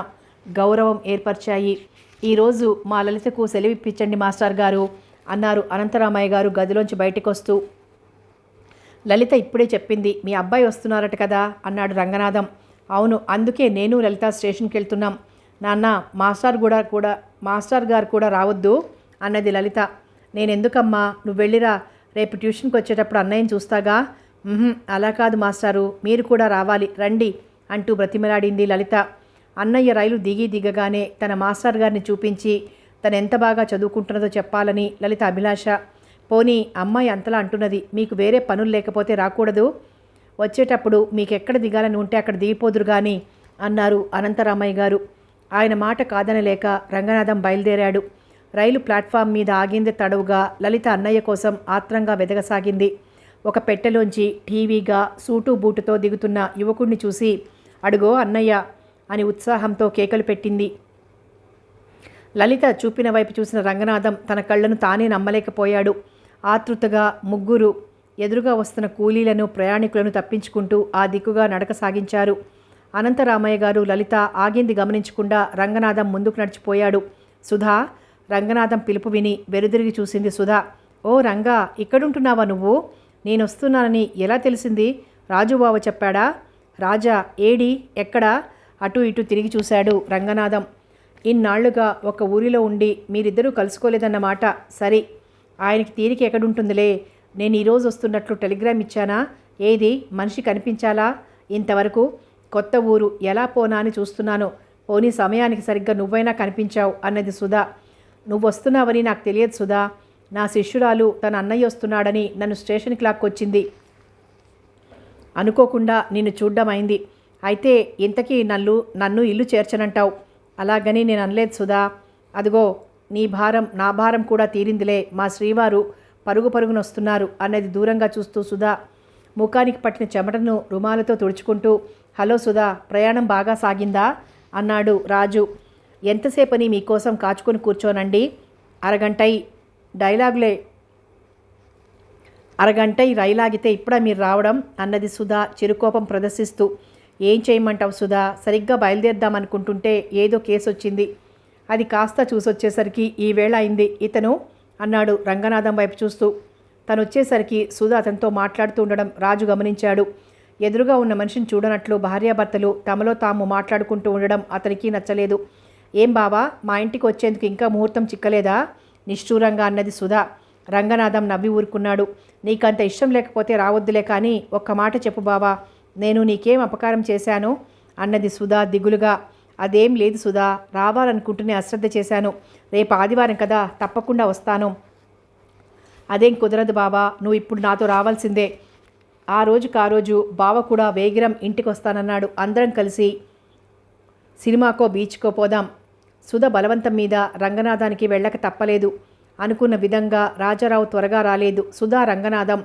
గౌరవం ఏర్పరిచాయి. ఈరోజు మా లలితకు సెలవిప్పించండి మాస్టర్ గారు అన్నారు అనంతరామయ్య గారు గదిలోంచి బయటకు వస్తూ. లలిత ఇప్పుడే చెప్పింది, మీ అబ్బాయి వస్తున్నారట కదా అన్నాడు రంగనాథం. అవును, అందుకే నేను లలిత స్టేషన్కి వెళ్తున్నాం. నాన్న, మాస్టర్ గారు కూడా రావద్దు అన్నది లలిత. నేనెందుకమ్మా, నువ్వు వెళ్ళిరా, రేపు ట్యూషన్కి వచ్చేటప్పుడు అన్నయ్యని చూస్తాగా. అలా కాదు మాస్టారు, మీరు కూడా రావాలి, రండి అంటూ బ్రతిమలాడింది లలిత. అన్నయ్య రైలు దిగగానే తన మాస్టర్ గారిని చూపించి తను ఎంత బాగా చదువుకుంటున్నదో చెప్పాలని లలిత అభిలాష. పోనీ అమ్మాయి అంతలా అంటున్నది, మీకు వేరే పనులు లేకపోతే రాకూడదు? వచ్చేటప్పుడు మీకెక్కడ దిగాలని ఉంటే అక్కడ దిగిపోదురు కానీ అన్నారు అనంతరామయ్య గారు. ఆయన మాట కాదనలేక రంగనాథం బయలుదేరాడు. రైలు ప్లాట్ఫామ్ మీద ఆగింది తడవుగా లలిత అన్నయ్య కోసం ఆత్రంగా వెదగసాగింది. ఒక పెట్టెలోంచి టీవీగా సూటు బూటుతో దిగుతున్న యువకుడిని చూసి అడుగో అన్నయ్య అని ఉత్సాహంతో కేకలు పెట్టింది. లలిత చూపిన వైపు చూసిన రంగనాథం తన కళ్ళను తానే నమ్మలేకపోయాడు. ఆతృతగా ముగ్గురు ఎదురుగా వస్తున్న కూలీలను ప్రయాణికులను తప్పించుకుంటూ ఆ దిక్కుగా నడక సాగించారు. అనంతరామయ్య గారు లలిత ఆగింది గమనించకుండా రంగనాథం ముందుకు నడిచిపోయాడు. సుధా, రంగనాథం పిలుపు విని వెనుదిరిగి చూసింది సుధా. ఓ రంగా, ఇక్కడుంటున్నావా నువ్వు? నేనొస్తున్నానని ఎలా తెలిసింది? రాజుబావ చెప్పాడా? రాజా ఏడి, ఎక్కడా? అటు ఇటు తిరిగి చూశాడు రంగనాథం. ఇన్నాళ్లుగా ఒక ఊరిలో ఉండి మీరిద్దరూ కలుసుకోలేదన్నమాట. సరే, ఆయనకి తీరిక ఎక్కడుంటుందిలే. నేను ఈరోజు వస్తున్నట్లు టెలిగ్రామ్ ఇచ్చానా? ఏది, మనిషి కనిపించాలా? ఇంతవరకు కొత్త ఊరు, ఎలా పోనా అని చూస్తున్నాను. పోనీ సమయానికి సరిగ్గా నువ్వైనా కనిపించావు అన్నది సుధా. నువ్వు వస్తున్నావని నాకు తెలియదు సుధా. నా శిష్యురాలు తన అన్నయ్య వస్తున్నాడని నన్ను స్టేషన్కి లాక్కొచ్చింది. అనుకోకుండా నిన్ను చూడ్డం అయింది. అయితే ఇంతకీ నన్ను ఇల్లు చేర్చనంటావు? అలాగని నేను అనలేదు సుధా. అదిగో నీ భారం నా భారం కూడా తీరిందిలే. మా శ్రీవారు పరుగున వస్తున్నారు అన్నది దూరంగా చూస్తూ సుధా. ముఖానికి పట్టిన చెమటను రుమాలతో తుడుచుకుంటూ, హలో సుధా, ప్రయాణం బాగా సాగిందా అన్నాడు రాజు. ఎంతసేపని మీకోసం కాచుకొని కూర్చోనండి? అరగంటై రైలాగితే ఇప్పుడా మీరు రావడం అన్నది సుధా చిరుకోపం ప్రదర్శిస్తూ. ఏం చేయమంటావు సుధా, సరిగ్గా బయలుదేరదామనుకుంటుంటే ఏదో కేసు వచ్చింది. అది కాస్త చూసొచ్చేసరికి ఈ వేళ అయింది. ఇతను అన్నాడు రంగనాథం వైపు చూస్తూ. తను వచ్చేసరికి సుధా అతనితో మాట్లాడుతూ ఉండడం రాజు గమనించాడు. ఎదురుగా ఉన్న మనిషిని చూడనట్లు భార్యాభర్తలు తమలో తాము మాట్లాడుకుంటూ ఉండడం అతనికి నచ్చలేదు. ఏం బావా, మా ఇంటికి వచ్చేందుకు ఇంకా ముహూర్తం చిక్కలేదా? నిష్ఠూరంగా అన్నది సుధా. రంగనాథం నవ్వి ఊరుకున్నాడు. నీకంత ఇష్టం లేకపోతే రావద్దులే, కానీ ఒక్క మాట చెప్పు బావా, నేను నీకేం అపకారం చేశాను అన్నది సుధా దిగులుగా. అదేం లేదు సుధా, రావాలనుకుంటూనే అశ్రద్ధ చేశాను. రేపు ఆదివారం కదా, తప్పకుండా వస్తాను. అదేం కుదరదు బావా, నువ్వు ఇప్పుడు నాతో రావాల్సిందే. ఆ రోజు బావ కూడా వేగిరం ఇంటికి వస్తానన్నాడు. అందరం కలిసి సినిమాకో బీచ్కో పోదాం. సుధ బలవంతం మీద రంగనాథానికి వెళ్ళక తప్పలేదు. అనుకున్న విధంగా రాజారావు త్వరగా రాలేదు. సుధా రంగనాథం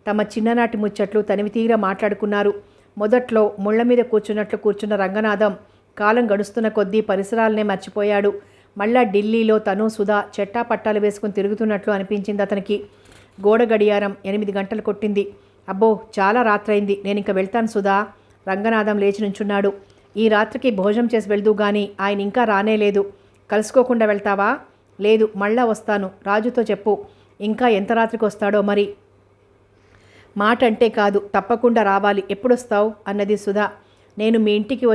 తమ చిన్ననాటి ముచ్చట్లు తనివితీరా మాట్లాడుకున్నారు. మొదట్లో ముళ్ల మీద కూర్చున్న రంగనాథం కాలం గడుస్తున్న కొద్దీ పరిసరాలనే మర్చిపోయాడు. మళ్ళా ఢిల్లీలో తను సుధా చెట్టా పట్టాలు వేసుకుని తిరుగుతున్నట్లు అనిపించింది అతనికి. గోడ గడియారం 8 గంటలు కొట్టింది. అబ్బో, చాలా రాత్రైంది, నేను ఇంక వెళ్తాను సుధా. రంగనాథం లేచి నుంచున్నాడు. ఈ రాత్రికి భోజనం చేసి వెళ్దూ గాని ఆయన ఇంకా రానేలేదు. కలుసుకోకుండా వెళ్తావా? లేదు, మళ్ళా వస్తాను. రాజుతో చెప్పు, ఇంకా ఎంత రాత్రికి వస్తాడో మరి. మాట అంటే కాదు, తప్పకుండా రావాలి. ఎప్పుడొస్తావు అన్నది సుధా. నేను మీ ఇంటికి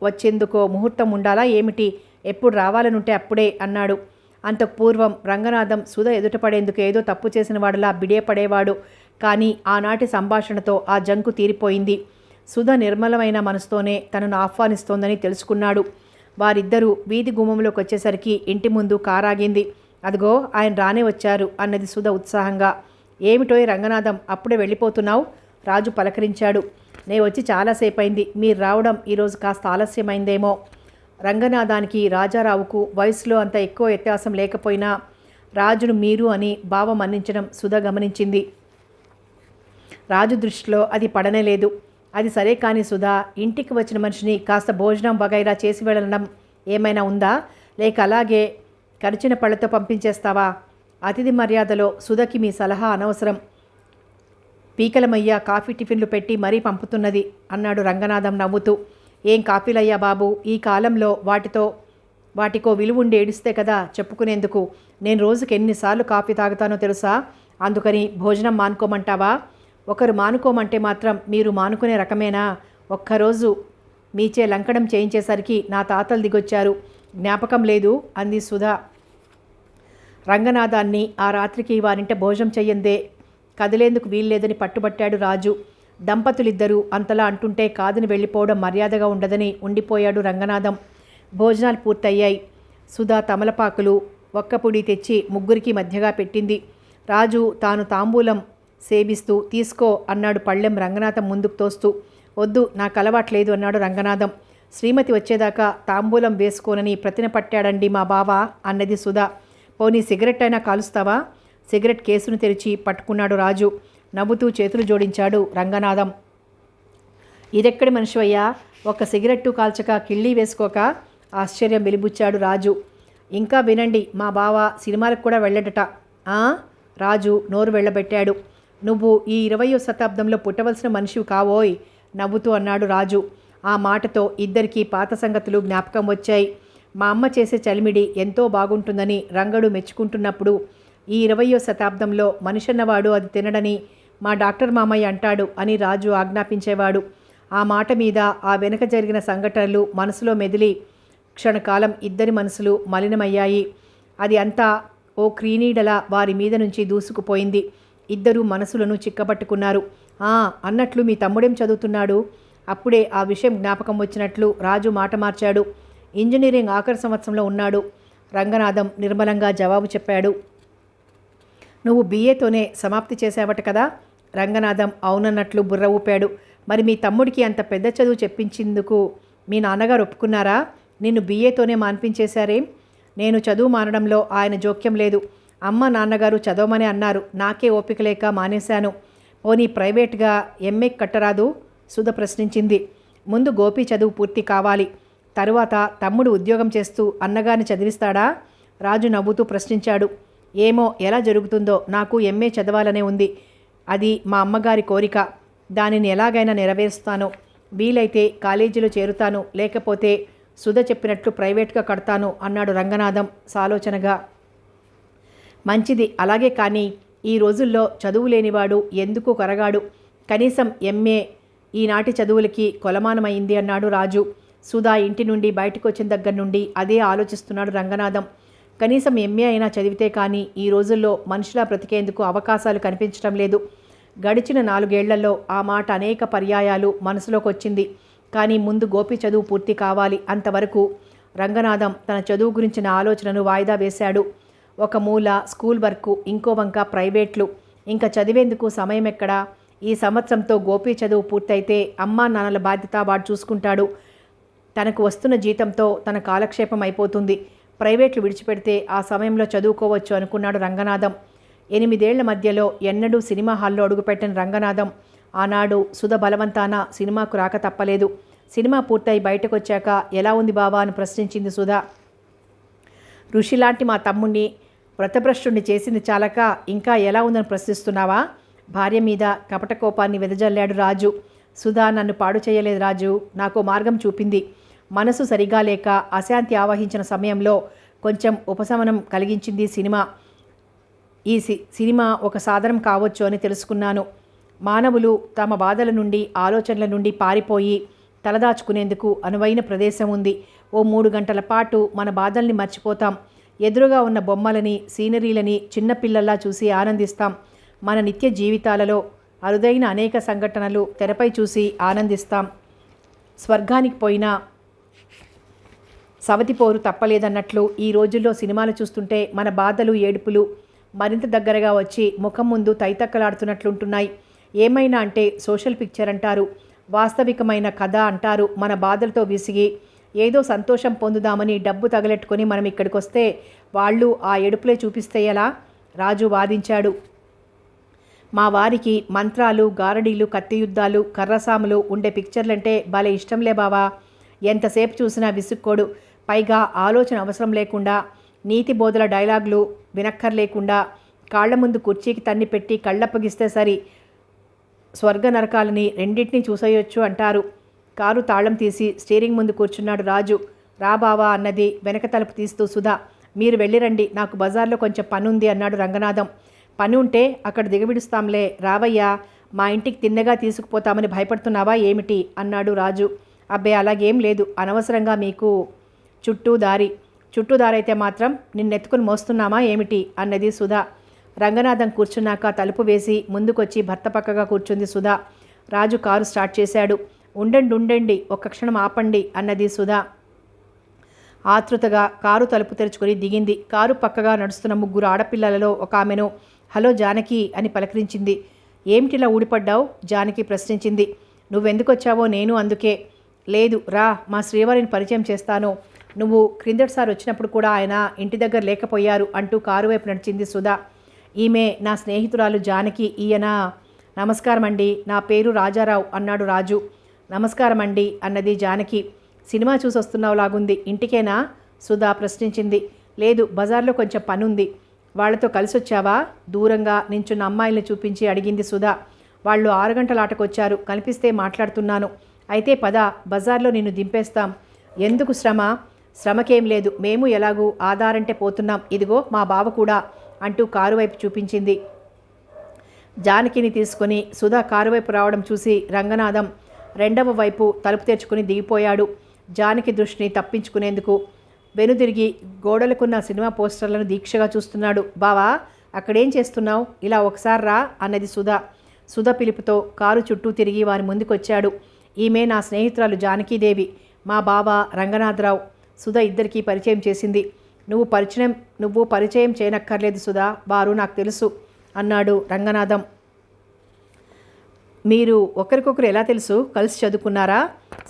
వచ్చేందుకో ముహూర్తం ఉండాలా ఏమిటి? ఎప్పుడు రావాలనుంటే అప్పుడే అన్నాడు. అంతకు పూర్వం రంగనాథం సుధ ఎదుటపడేందుకు ఏదో తప్పు చేసిన వాడిలా బిడియపడేవాడు. కానీ ఆనాటి సంభాషణతో ఆ జంకు తీరిపోయింది. సుధ నిర్మలమైన మనసుతోనే తనను ఆహ్వానిస్తోందని తెలుసుకున్నాడు. వారిద్దరూ వీధి గుమ్మంలోకి వచ్చేసరికి ఇంటి ముందు కారాగింది. అదిగో ఆయన రానే వచ్చారు అన్నది సుధ ఉత్సాహంగా. ఏమిటోయ్ రంగనాథం, అప్పుడే వెళ్ళిపోతున్నావు? రాజు పలకరించాడు. నే వచ్చి చాలాసేపు అయింది. మీరు రావడం ఈరోజు కాస్త ఆలస్యమైందేమో. రంగనాథానికి రాజారావుకు వయసులో అంత ఎక్కువ వ్యత్యాసం లేకపోయినా రాజును మీరు అని భావం అందించడం సుధ గమనించింది. రాజు దృష్టిలో అది పడనేలేదు. అది సరే కానీ సుధా, ఇంటికి వచ్చిన మనిషిని కాస్త భోజనం వగైరా చేసి వెళ్ళడం ఏమైనా ఉందా? లేక అలాగే కరిచిన పళ్ళతో పంపించేస్తావా? అతిథి మర్యాదలో సుధకి మీ సలహా అనవసరం. పీకలమయ్య కాఫీ టిఫిన్లు పెట్టి మరీ పంపుతున్నది అన్నాడు రంగనాథం నవ్వుతూ. ఏం కాఫీలయ్యా బాబు, ఈ కాలంలో వాటికో విలువ ఉండి ఏడిస్తే కదా చెప్పుకునేందుకు. నేను రోజుకి ఎన్నిసార్లు కాఫీ తాగుతానో తెలుసా? అందుకని భోజనం మానుకోమంటావా? ఒకరు మానుకోమంటే మాత్రం మీరు మానుకునే రకమేనా? ఒక్కరోజు మీచే లంకడం చేయించేసరికి నా తాతలు దిగొచ్చారు, జ్ఞాపకం లేదు అంది సుధా. రంగనాథాన్ని ఆ రాత్రికి వారింట భోజనం చెయ్యందే కదిలేందుకు వీల్లేదని పట్టుబట్టాడు రాజు. దంపతులిద్దరూ అంతలా అంటుంటే కాదని వెళ్ళిపోవడం మర్యాదగా ఉండదని ఉండిపోయాడు రంగనాథం. భోజనాలు పూర్తయ్యాయి. సుధా తమలపాకులు ఒక్కపుడి తెచ్చి ముగ్గురికి మధ్యగా పెట్టింది. రాజు తాను తాంబూలం సేవిస్తూ తీసుకో అన్నాడు పళ్ళెం రంగనాథం ముందుకు తోస్తూ. వద్దు, నాకు అలవాట్లేదు అన్నాడు రంగనాథం. శ్రీమతి వచ్చేదాకా తాంబూలం వేసుకోనని ప్రతిన పట్టాడండి మా బావ అన్నది సుధా. పోనీ సిగరెట్ అయినా కాలుస్తావా? సిగరెట్ కేసును తెరిచి పట్టుకున్నాడు రాజు. నవ్వుతూ చేతులు జోడించాడు రంగనాథం. ఇదెక్కడి మనిషివయ్యా, ఒక్క సిగరెట్టు కాల్చక కిళ్ళీ వేసుకోక? ఆశ్చర్యం వెలిబుచ్చాడు రాజు. ఇంకా వినండి, మా బావ సినిమాలకు కూడా వెళ్ళడట. రాజు నోరు వెళ్ళబెట్టాడు. నువ్వు ఈ 20వ శతాబ్దంలో పుట్టవలసిన మనిషివి కావోయ్ నవ్వుతూ అన్నాడు రాజు. ఆ మాటతో ఇద్దరికీ పాత సంగతులు జ్ఞాపకం వచ్చాయి. మా అమ్మ చేసే చలిమిడి ఎంతో బాగుంటుందని రంగడు మెచ్చుకుంటున్నప్పుడు, ఈ 20వ శతాబ్దంలో మనిషన్నవాడు అది తినడని మా డాక్టర్ మామయ్య అంటాడు అని రాజు ఆజ్ఞాపించేవాడు. ఆ మాట మీద ఆ వెనుక జరిగిన సంఘటనలు మనసులో మెదిలి క్షణకాలం ఇద్దరి మనసులు మలినమయ్యాయి. అది అంతా ఓ క్రీనీడలా వారి మీద నుంచి దూసుకుపోయింది. ఇద్దరూ మనసులను చిక్కబట్టుకున్నారు. అన్నట్లు మీ తమ్ముడేం చదువుతున్నాడు? అప్పుడే ఆ విషయం జ్ఞాపకం వచ్చినట్లు రాజు మాట మార్చాడు. ఇంజనీరింగ్ ఆఖరి సంవత్సరంలో ఉన్నాడు. రంగనాథం నిర్మలంగా జవాబు చెప్పాడు. నువ్వు BAతోనే సమాప్తి చేసావట కదా? రంగనాథం అవునన్నట్లు బుర్ర ఊపాడు. మరి మీ తమ్ముడికి అంత పెద్ద చదువు చెప్పించేందుకు మీ నాన్నగారు ఒప్పుకున్నారా? నిన్ను BAతోనే మాన్పించేశారేం? నేను చదువు మానడంలో ఆయన జోక్యం లేదు. అమ్మ నాన్నగారు చదవమని అన్నారు. నాకే ఓపిక లేక మానేశాను. పోనీ ప్రైవేట్గా MA కట్టరాదు? సుధ ప్రశ్నించింది. ముందు గోపి చదువు పూర్తి కావాలి. తరువాత తమ్ముడు ఉద్యోగం చేస్తూ అన్నగారిని చదివిస్తాడా? రాజు నవ్వుతూ ప్రశ్నించాడు. ఏమో, ఎలా జరుగుతుందో. నాకు MA చదవాలనే ఉంది. అది మా అమ్మగారి కోరిక. దానిని ఎలాగైనా నెరవేరుస్తాను. వీలైతే కాలేజీలో చేరుతాను, లేకపోతే సుధ చెప్పినట్లు ప్రైవేట్గా కడతాను అన్నాడు రంగనాథం సాలోచనగా. మంచిది, అలాగే కానీ ఈ రోజుల్లో చదువు లేనివాడు ఎందుకు కొరగాడు? కనీసం MA ఈనాటి చదువులకి కొలమానమైంది అన్నాడు రాజు. సుధా ఇంటి నుండి బయటకు వచ్చిన దగ్గర నుండి అదే ఆలోచిస్తున్నాడు రంగనాథం. కనీసం MA అయినా చదివితే కానీ ఈ రోజుల్లో మనుషులా బ్రతికేందుకు అవకాశాలు కనిపించడం లేదు. గడిచిన 4 ఏళ్లలో ఆ మాట అనేక పర్యాయాలు మనసులోకి వచ్చింది. కానీ ముందు గోపి చదువు పూర్తి కావాలి. అంతవరకు రంగనాథం తన చదువు గురించిన ఆలోచనను వాయిదా వేశాడు. ఒక మూల స్కూల్ వర్క్, ఇంకో వంక ప్రైవేట్లు. ఇంకా చదివేందుకు సమయం ఎక్కడా? ఈ సంవత్సరంతో గోపి చదువు పూర్తయితే అమ్మా నాన్నల బాధ్యత వాడు చూసుకుంటాడు. తనకు వస్తున్న జీతంతో తన కాలక్షేపం అయిపోతుంది. ప్రైవేట్లు విడిచిపెడితే ఆ సమయంలో చదువుకోవచ్చు అనుకున్నాడు రంగనాథం. 8 ఏళ్ల మధ్యలో ఎన్నడూ సినిమా హాల్లో అడుగుపెట్టిన రంగనాథం ఆనాడు సుధ బలవంతాన సినిమాకు రాక తప్పలేదు. సినిమా పూర్తయి బయటకు వచ్చాక ఎలా ఉంది బావా అని ప్రశ్నించింది సుధ. ఋషిలాంటి మా తమ్ముణ్ణి వ్రతభ్రష్టుణ్ణి చేసింది చాలక ఇంకా ఎలా ఉందని ప్రశ్నిస్తున్నావా? భార్య మీద కపట కోపాన్ని వెదజల్లాడు రాజు. సుధా నన్ను పాడు చేయలేదు రాజు, నాకు మార్గం చూపింది. మనసు సరిగా లేక అశాంతి ఆవహించిన సమయంలో కొంచెం ఉపశమనం కలిగించింది సినిమా. ఈ సినిమా ఒక సాధనం కావచ్చు అని తెలుసుకున్నాను. మానవులు తమ బాధల నుండి ఆలోచనల నుండి పారిపోయి తలదాచుకునేందుకు అనువైన ప్రదేశం ఉంది. ఓ 3 గంటల పాటు మన బాధల్ని మర్చిపోతాం. ఎదురుగా ఉన్న బొమ్మలని, సీనరీలని చిన్నపిల్లల్లా చూసి ఆనందిస్తాం. మన నిత్య జీవితాలలో అరుదైన అనేక సంఘటనలు తెరపై చూసి ఆనందిస్తాం. స్వర్గానికి పోయినా సవతిపోరు తప్పలేదన్నట్లు ఈ రోజుల్లో సినిమాలు చూస్తుంటే మన బాధలు, ఏడుపులు మరింత దగ్గరగా వచ్చి ముఖం ముందు తైతక్కలాడుతున్నట్లుంటున్నాయి. ఏమైనా అంటే సోషల్ పిక్చర్ అంటారు, వాస్తవికమైన కథ అంటారు. మన బాధలతో విసిగి ఏదో సంతోషం పొందుదామని డబ్బు తగలెట్టుకొని మనం ఇక్కడికి వస్తే వాళ్ళు ఆ ఏడుపులే చూపిస్తే ఎలా? రాజు వాదించాడు. మా వారికి మంత్రాలు, గారడీలు, కత్తి యుద్ధాలు, కర్రసాములు ఉండే పిక్చర్లంటే భలే ఇష్టంలే బావా. ఎంతసేపు చూసినా విసుక్కోడు. పైగా ఆలోచన అవసరం లేకుండా, నీతి బోధల డైలాగులు వినక్కర్లేకుండా కాళ్ల ముందు కుర్చీకి తన్ని పెట్టి కళ్ళప్పగిస్తే సరి, స్వర్గ నరకాలని రెండింటినీ చూసేయొచ్చు అంటారు. కారు తాళం తీసి స్టీరింగ్ ముందు కూర్చున్నాడు రాజు. రా బావా అన్నది వెనక తలుపు తీస్తూ సుధా. మీరు వెళ్ళిరండి, నాకు బజార్లో కొంచెం పనుంది అన్నాడు రంగనాథం. పని ఉంటే అక్కడ దిగబిడుస్తాంలే, రావయ్యా. మా ఇంటికి తిన్నగా తీసుకుపోతామని భయపడుతున్నావా ఏమిటి అన్నాడు రాజు. అబ్బే అలాగేం లేదు, అనవసరంగా మీకు చుట్టూ దారైతే మాత్రం నిన్నెత్తుకుని మోస్తున్నామా ఏమిటి అన్నది సుధా. రంగనాథం కూర్చున్నాక తలుపు వేసి ముందుకొచ్చి భర్త పక్కగా కూర్చుంది సుధా. రాజు కారు స్టార్ట్ చేశాడు. ఉండండి, ఒక్క క్షణం ఆపండి అన్నది సుధా. ఆతృతగా కారు తలుపు తెరుచుకొని దిగింది. కారు పక్కగా నడుస్తున్న ముగ్గురు ఆడపిల్లలలో ఒక ఆమెను హలో జానకి అని పలకరించింది. ఏమిటిలా ఊడిపడ్డావు? జానకి ప్రశ్నించింది. నువ్వెందుకొచ్చావో నేను అందుకే. లేదు రా, మా శ్రీవారిని పరిచయం చేస్తాను. నువ్వు క్రిందటిసారి వచ్చినప్పుడు కూడా ఆయన ఇంటి దగ్గర లేకపోయారు అంటూ కారు వైపు నడిచింది సుధా. ఈమె నా స్నేహితురాలు జానకి, ఈయన. నమస్కారం అండి, నా పేరు రాజారావు అన్నాడు రాజు. నమస్కారం అండి అన్నది జానకి. సినిమా చూసి వస్తున్నావు లాగుంది, ఇంటికేనా? సుధా ప్రశ్నించింది. లేదు, బజార్లో కొంచెం పనుంది. వాళ్లతో కలిసి వచ్చావా? దూరంగా నించున్న అమ్మాయిల్ని చూపించి అడిగింది సుధా. వాళ్ళు 6 గంటల ఆటకు వచ్చారు, కనిపిస్తే మాట్లాడుతున్నాను. అయితే పద, బజార్లో నిన్ను దింపేస్తాం. ఎందుకు శ్రమ? శ్రమకేం లేదు, మేము ఎలాగూ ఆధారంటే పోతున్నాం. ఇదిగో మా బావ కూడా అంటూ కారు వైపు చూపించింది. జానకిని తీసుకుని సుధా కారు వైపు రావడం చూసి రంగనాథం రెండవ వైపు తలుపు తెరుచుకుని దిగిపోయాడు. జానకి దృష్టిని తప్పించుకునేందుకు వెనుదిరిగి గోడలకున్న సినిమా పోస్టర్లను దీక్షగా చూస్తున్నాడు. బావా, అక్కడేం చేస్తున్నావు? ఇలా ఒకసారి రా అన్నది సుధా. సుధా పిలుపుతో కారు చుట్టూ తిరిగి వారి ముందుకొచ్చాడు. ఈమె నా స్నేహితురాలు జానకీదేవి, మా బావ రంగనాథరావు. సుధా ఇద్దరికీ పరిచయం చేసింది. నువ్వు పరిచయం చేయనక్కర్లేదు సుధా, వారు నాకు తెలుసు అన్నాడు రంగనాథం. మీరు ఒకరికొకరు ఎలా తెలుసు? కలిసి చదువుకున్నారా?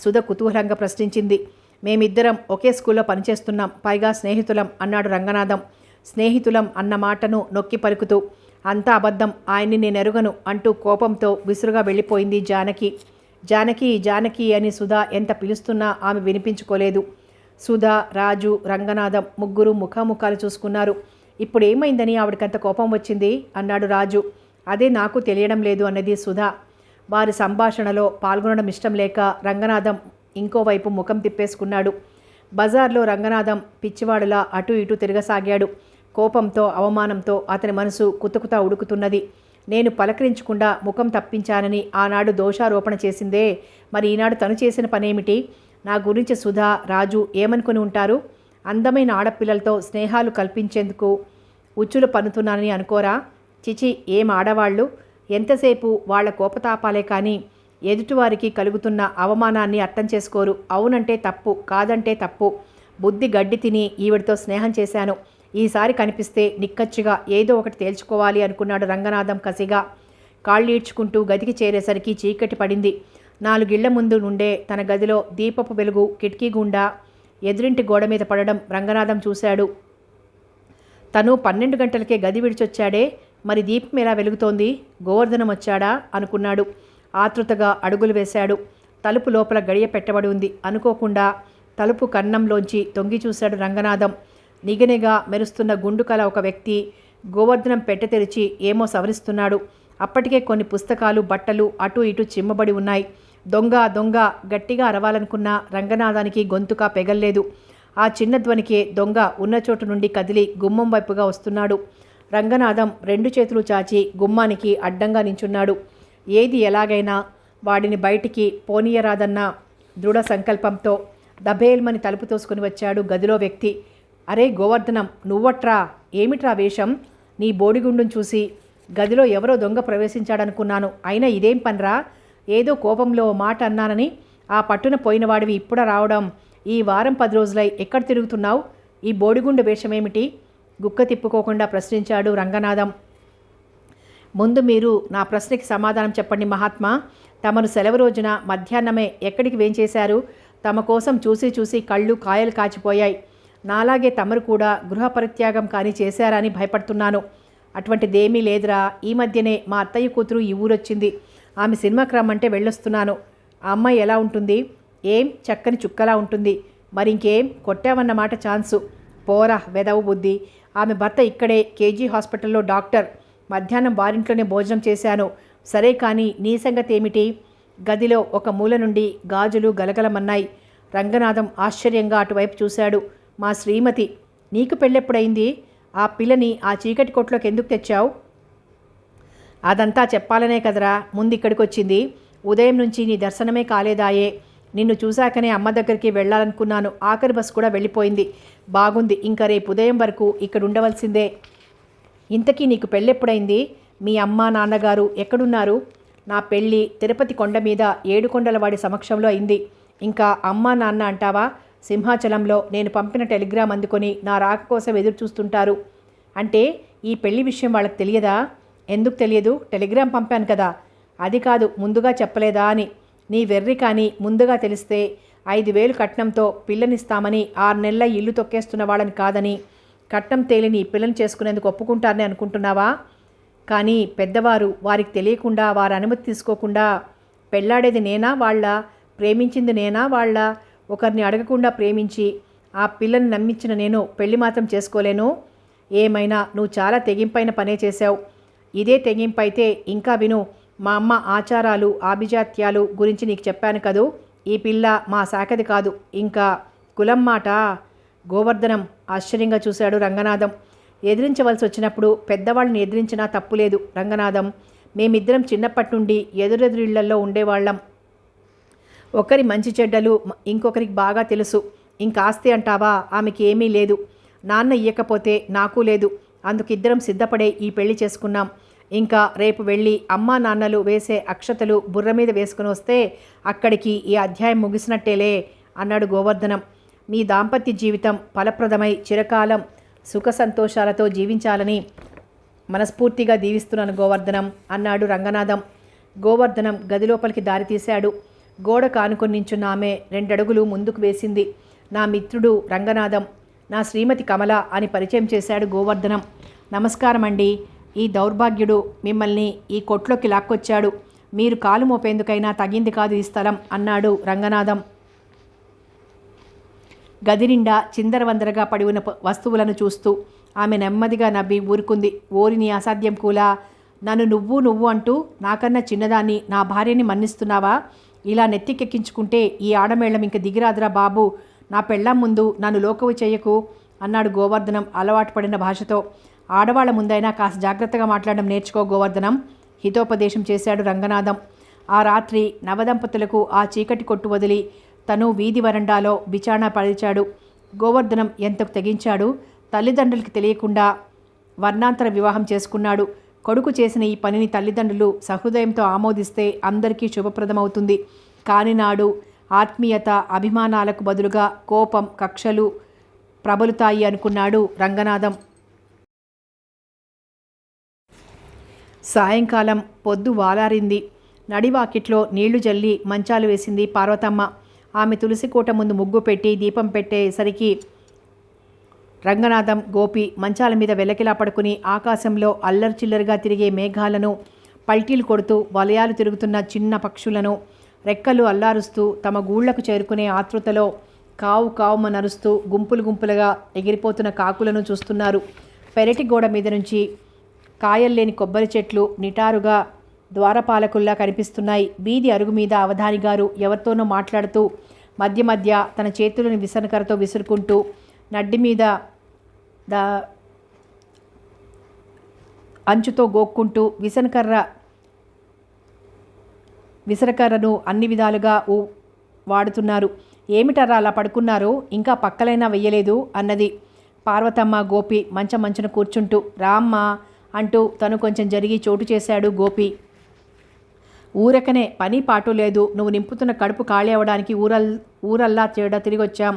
సుధ కుతూహలంగా ప్రశ్నించింది. మేమిద్దరం ఒకే స్కూల్లో పనిచేస్తున్నాం, పైగా స్నేహితులం అన్నాడు రంగనాథం. స్నేహితులం అన్న మాటను నొక్కి పలుకుతూ అంతా అబద్ధం, ఆయన్ని నేనెరుగను అంటూ కోపంతో విసురుగా వెళ్ళిపోయింది జానకి. జానకి అని సుధా ఎంత పిలుస్తున్నా ఆమె వినిపించుకోలేదు. సుధా, రాజు, రంగనాథం ముగ్గురు ముఖాముఖాలు చూసుకున్నారు. ఇప్పుడు ఏమైందని ఆవిడకంత కోపం వచ్చింది అన్నాడు రాజు. అదే నాకు తెలియడం లేదు అన్నది సుధా. వారి సంభాషణలో పాల్గొనడం ఇష్టం లేక రంగనాథం ఇంకోవైపు ముఖం తిప్పేసుకున్నాడు. బజార్లో రంగనాథం పిచ్చివాడులా అటు ఇటు తిరగసాగాడు. కోపంతో, అవమానంతో అతని మనసు కుతకుతా ఉడుకుతున్నది. నేను పలకరించకుండా ముఖం తప్పించానని ఆనాడు దోషారోపణ చేసిందే, మరి ఈనాడు తను చేసిన పనేమిటి? నా గురించి సుధా, రాజు ఏమనుకుని ఉంటారు? అందమైన ఆడపిల్లలతో స్నేహాలు కల్పించేందుకు ఉచ్చులు పన్నుతున్నానని అనుకోరా? చిచి, ఏం ఆడవాళ్ళు! ఎంతసేపు వాళ్ల కోపతాపాలే కానీ ఎదుటివారికి కలుగుతున్న అవమానాన్ని అర్థం చేసుకోరు. అవునంటే తప్పు, కాదంటే తప్పు. బుద్ధి గడ్డి తిని ఈవిడితో స్నేహం చేశాను. ఈసారి కనిపిస్తే నిక్కచ్చిగా ఏదో ఒకటి తేల్చుకోవాలి అనుకున్నాడు రంగనాథం కసిగా. కాళ్ళీడ్చుకుంటూ గదికి చేరేసరికి చీకటి పడింది. 4 ఇళ్ల ముందు నుండే తన గదిలో దీపపు వెలుగు కిటికీ గుండా ఎదురింటి గోడ మీద పడడం రంగనాథం చూశాడు. తను 12 గంటలకే గది విడిచొచ్చాడే, మరి దీపం ఎలా వెలుగుతోంది? గోవర్ధనం వచ్చాడా అనుకున్నాడు. ఆతృతగా అడుగులు వేశాడు. తలుపు లోపల గడియ పెట్టబడి ఉంది. అనుకోకుండా తలుపు కన్నంలోంచి తొంగి చూశాడు రంగనాథం. నిగనిగా మెరుస్తున్న గుండుకల ఒక వ్యక్తి గోవర్ధనం పెట్టె తెరిచి ఏమో సవరిస్తున్నాడు. అప్పటికే కొన్ని పుస్తకాలు, బట్టలు అటు ఇటు చిమ్మబడి ఉన్నాయి. దొంగ గట్టిగా అరవాలనుకున్న రంగనాథానికి గొంతుక పెగల్లేదు. ఆ చిన్న ధ్వనికే దొంగ ఉన్న చోటు నుండి కదిలి గుమ్మం వైపుగా వస్తున్నాడు. రంగనాథం 2 చేతులు చాచి గుమ్మానికి అడ్డంగా నించున్నాడు. ఏది ఎలాగైనా వాడిని బయటికి పోనీయరాదన్న దృఢ సంకల్పంతో దబేల్మని తలుపు తోసుకుని వచ్చాడు గదిలో వ్యక్తి. అరే గోవర్ధనం, నువ్వట్రా? ఏమిట్రా వేషం? నీ బోడిగుండును చూసి గదిలో ఎవరో దొంగ ప్రవేశించాడనుకున్నాను. అయినా ఇదేం పనిరా? ఏదో కోపంలో మాట అన్నానని ఆ పట్టున పోయినవాడివి ఇప్పుడు రావడం? ఈ వారం 10 రోజులై ఎక్కడ తిరుగుతున్నావు? ఈ బోడిగుండు వేషమేమిటి? గుక్క తిప్పుకోకుండా ప్రశ్నించాడు రంగనాథం. ముందు మీరు నా ప్రశ్నకి సమాధానం చెప్పండి మహాత్మా. తమను సెలవు రోజున మధ్యాహ్నమే ఎక్కడికి వేంచేశారు? తమ కోసం చూసి చూసి కళ్ళు కాయలు కాచిపోయాయి. నాలాగే తమరు కూడా గృహ పరిత్యాగం కానీ చేశారని భయపడుతున్నాను. అటువంటిదేమీ లేదురా. ఈ మధ్యనే మా అత్తయ్య కూతురు ఈ ఊరొచ్చింది. ఆమె సినిమాకి రమ్మంటే వెళ్ళొస్తున్నాను. ఆ అమ్మాయి ఎలా ఉంటుంది? ఏం చక్కని చుక్కలా ఉంటుంది. మరింకేం కొట్టావన్నమాట ఛాన్సు. పోరా వెదవు బుద్ధి. ఆమె భర్త ఇక్కడే కేజీ హాస్పిటల్లో డాక్టర్. మధ్యాహ్నం వారింట్లోనే భోజనం చేశాను. సరే కానీ నీ సంగతి ఏమిటి? గదిలో ఒక మూల నుండి గాజులు గలగలమన్నాయి. రంగనాథం ఆశ్చర్యంగా అటువైపు చూశాడు. మా శ్రీమతి. నీకు పెళ్ళెప్పుడైంది? ఆ పిల్లని ఆ చీకటి కొట్లోకి ఎందుకు తెచ్చావు? అదంతా చెప్పాలనే కదరా ముందు ఇక్కడికి వచ్చింది. ఉదయం నుంచి నీ దర్శనమే కాలేదాయే. నిన్ను చూశాకనే అమ్మ దగ్గరికి వెళ్ళాలనుకున్నాను. ఆఖరి బస్సు కూడా వెళ్ళిపోయింది. బాగుంది, ఇంకా రేపు ఉదయం వరకు ఇక్కడ ఉండవలసిందే. ఇంతకీ నీకు పెళ్ళెప్పుడైంది? మీ అమ్మ నాన్నగారు ఎక్కడున్నారు? నా పెళ్ళి తిరుపతి కొండ మీద 7 కొండలవాడి సమక్షంలో అయింది. ఇంకా అమ్మ నాన్న అంటావా? సింహాచలంలో నేను పంపిన టెలిగ్రామ్ అందుకొని నా రాక కోసం ఎదురు చూస్తుంటారు. అంటే ఈ పెళ్లి విషయం వాళ్ళకి తెలియదా? ఎందుకు తెలియదు? టెలిగ్రామ్ పంపాను కదా. అది కాదు, ముందుగా చెప్పలేదా అని. నీ వెర్రి కానీ ముందుగా తెలిస్తే 5,000 కట్నంతో పిల్లనిస్తామని 6 నెలల ఇల్లు తొక్కేస్తున్న వాళ్ళని కాదని, కట్నం తేలిని ఈ పిల్లని చేసుకునేందుకు ఒప్పుకుంటారని అనుకుంటున్నావా? కానీ పెద్దవారు వారికి తెలియకుండా, వారి అనుమతి తీసుకోకుండా పెళ్ళాడేది నేనా వాళ్ళ? ప్రేమించింది నేనా వాళ్ళ? ఒకరిని అడగకుండా ప్రేమించి ఆ పిల్లని నమ్మించిన నేను పెళ్లి మాత్రం చేసుకోలేను. ఏమైనా నువ్వు చాలా తెగింపైన పనే చేశావు. ఇదే తెగింపైతే ఇంకా విను. మా అమ్మ ఆచారాలు ఆభిజాత్యాలు గురించి నీకు చెప్పాను కదూ. ఈ పిల్ల మా శాఖది కాదు. ఇంకా కులం మాట. గోవర్ధనం ఆశ్చర్యంగా చూశాడు రంగనాథం. ఎదిరించవలసి వచ్చినప్పుడు పెద్దవాళ్ళని ఎదిరించినా తప్పులేదు రంగనాథం. మేమిద్దరం చిన్నప్పటి నుండి ఎదురెదురిళ్లల్లో ఉండేవాళ్ళం. ఒకరి మంచి చెడ్డలు ఇంకొకరికి బాగా తెలుసు. ఇంకాస్తి అంటావా? ఆమెకి ఏమీ లేదు. నాన్న ఇయ్యకపోతే నాకు లేదు. అందుకిద్దరం సిద్ధపడే ఈ పెళ్లి చేసుకున్నాం. ఇంకా రేపు వెళ్ళి అమ్మా నాన్నలు వేసే అక్షతలు బుర్ర మీద వేసుకుని వస్తే అక్కడికి ఈ అధ్యాయం ముగిసినట్టేలే అన్నాడు గోవర్ధనం. మీ దాంపత్య జీవితం ఫలప్రదమై చిరకాలం సుఖ సంతోషాలతో జీవించాలని మనస్ఫూర్తిగా దీవిస్తున్నాను గోవర్ధనం అన్నాడు రంగనాథం. గోవర్ధనం గదిలోపలికి దారి తీశాడు. గోడ కానుకొని నించున్న ఆమె 2 అడుగులు ముందుకు వేసింది. నా మిత్రుడు రంగనాథం, నా శ్రీమతి కమల అని పరిచయం చేశాడు గోవర్ధనం. నమస్కారం అండి. ఈ దౌర్భాగ్యుడు మిమ్మల్ని ఈ కొట్లోకి లాక్కొచ్చాడు. మీరు కాలు మోపేందుకైనా తగింది కాదు ఈ స్థలం అన్నాడు రంగనాథం. గది నిండా చిందరవందరగా పడి ఉన్న వస్తువులను చూస్తూ ఆమె నెమ్మదిగా నవ్వి ఊరుకుంది. ఓరిని అసాధ్యం కూలా, నన్ను నువ్వు అంటూ నాకన్నా చిన్నదాన్ని నా భార్యని మన్నిస్తున్నావా? ఇలా నెత్తికెక్కించుకుంటే ఈ ఆడమేళం ఇంక దిగిరాదురా బాబు. నా పెళ్ళాం ముందు నన్ను లోకవు చెయ్యకు అన్నాడు గోవర్ధనం అలవాటు పడిన భాషతో. ఆడవాళ్ల ముందైనా కాస్త జాగ్రత్తగా మాట్లాడడం నేర్చుకో గోవర్ధనం హితోపదేశం చేశాడు రంగనాథం. ఆ రాత్రి నవదంపతులకు ఆ చీకటి కొట్టు వదిలి తను వీధి వరండాలో బిచాణా పరిచాడు. గోవర్ధనం ఎంతకు తెగించాడు. తల్లిదండ్రులకి తెలియకుండా వర్ణాంతర వివాహం చేసుకున్నాడు. కొడుకు చేసిన ఈ పనిని తల్లిదండ్రులు సహృదయంతో ఆమోదిస్తే అందరికీ శుభప్రదమవుతుంది. కాని నాడు ఆత్మీయత అభిమానాలకు బదులుగా కోపం కక్షలు ప్రబలుతాయి అనుకున్నాడు రంగనాథం. సాయంకాలం పొద్దు వాలారింది. నడివాకిట్లో నీళ్లు జల్లి మంచాలు వేసింది పార్వతమ్మ. ఆమె తులసికోట ముందు ముగ్గు పెట్టి దీపం పెట్టేసరికి రంగనాథం గోపి మంచాల మీద వెలకిలా పడుకుని ఆకాశంలో అల్లరిచిల్లరిగా తిరిగే మేఘాలను, పల్టీలు కొడుతూ వలయాలు తిరుగుతున్న చిన్న పక్షులను, రెక్కలు అల్లారుస్తూ తమ గూళ్లకు చేరుకునే ఆతృతలో కావు కావుమ నరుస్తూ గుంపులు గుంపులుగా ఎగిరిపోతున్న కాకులను చూస్తున్నారు. పెరటి గోడ మీద నుంచి కాయల్లేని కొబ్బరి చెట్లు నిటారుగా ద్వారపాలకుల్లా కనిపిస్తున్నాయి. వీధి అరుగు మీద అవధాని గారు ఎవరితోనో మాట్లాడుతూ మధ్య మధ్య తన చేతులను విసనకరతో విసురుకుంటూ నడ్డి మీద అంచుతో గోక్కుంటూ విసనకర్రను అన్ని విధాలుగా వాడుతున్నారు. ఏమిటరా అలా పడుకున్నారు? ఇంకా పక్కలైనా వెయ్యలేదు అన్నది. పార్వతమ్మ గోపి మంచన కూర్చుంటూ రామ్మా అంటూ తను కొంచెం జరిగి చోటు చేశాడు గోపి. ఊరకనే పని పాటు లేదు, నువ్వు నింపుతున్న కడుపు ఖాళీ అవ్వడానికి ఊరల్లా తిరిగొచ్చాం.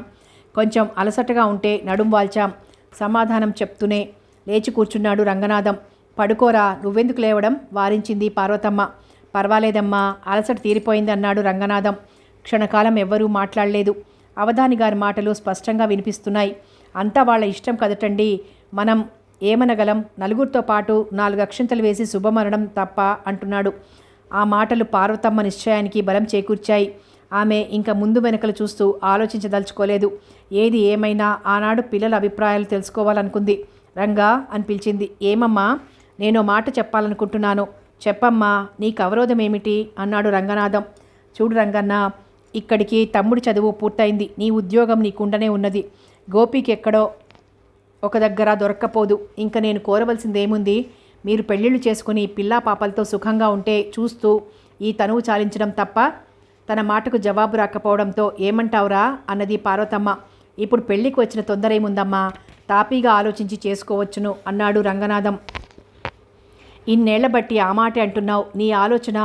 కొంచెం అలసటగా ఉంటే నడుం వాల్చాం సమాధానం చెప్తూనే లేచి కూర్చున్నాడు రంగనాథం. పడుకోరా, నువ్వెందుకు లేవడం వారించింది పార్వతమ్మ. పర్వాలేదమ్మా, అలసట తీరిపోయింది అన్నాడు రంగనాథం. క్షణకాలం ఎవ్వరూ మాట్లాడలేదు. అవధాని గారి మాటలు స్పష్టంగా వినిపిస్తున్నాయి. అంతా వాళ్ళ ఇష్టం కదటండి, మనం ఏమనగలం, నలుగురితో పాటు 4 అక్షింతలు వేసి శుభమరణం తప్ప అంటున్నాడు. ఆ మాటలు పార్వతమ్మ నిశ్చయానికి బలం చేకూర్చాయి. ఆమె ఇంకా ముందు వెనకలు చూస్తూ ఆలోచించదలుచుకోలేదు. ఏది ఏమైనా ఆనాడు పిల్లల అభిప్రాయాలు తెలుసుకోవాలనుకుంది. రంగా అని పిలిచింది. ఏమమ్మా, నేను మాట చెప్పాలనుకుంటున్నాను, చెప్పమ్మా, నీకు అవరోధం ఏమిటి అన్నాడు రంగనాథం. చూడు రంగన్న, ఇక్కడికి తమ్ముడి చదువు పూర్తయింది, నీ ఉద్యోగం నీకుండనే ఉన్నది. గోపికి ఎక్కడో ఒక దగ్గర దొరక్కపోదు. ఇంక నేను కోరవలసిందేముంది, మీరు పెళ్ళిళ్ళు చేసుకుని పిల్లా పాపలతో సుఖంగా ఉంటే చూస్తూ ఈ తనువు చాలించడం తప్ప. తన మాటకు జవాబు రాకపోవడంతో ఏమంటావురా అన్నది పార్వతమ్మ. ఇప్పుడు పెళ్ళికి వచ్చిన తొందర ఏముందమ్మా, తాపీగా ఆలోచించి చేసుకోవచ్చును అన్నాడు రంగనాథం. ఇన్నేళ్ల బట్టి ఆ మాటే అంటున్నావు. నీ ఆలోచన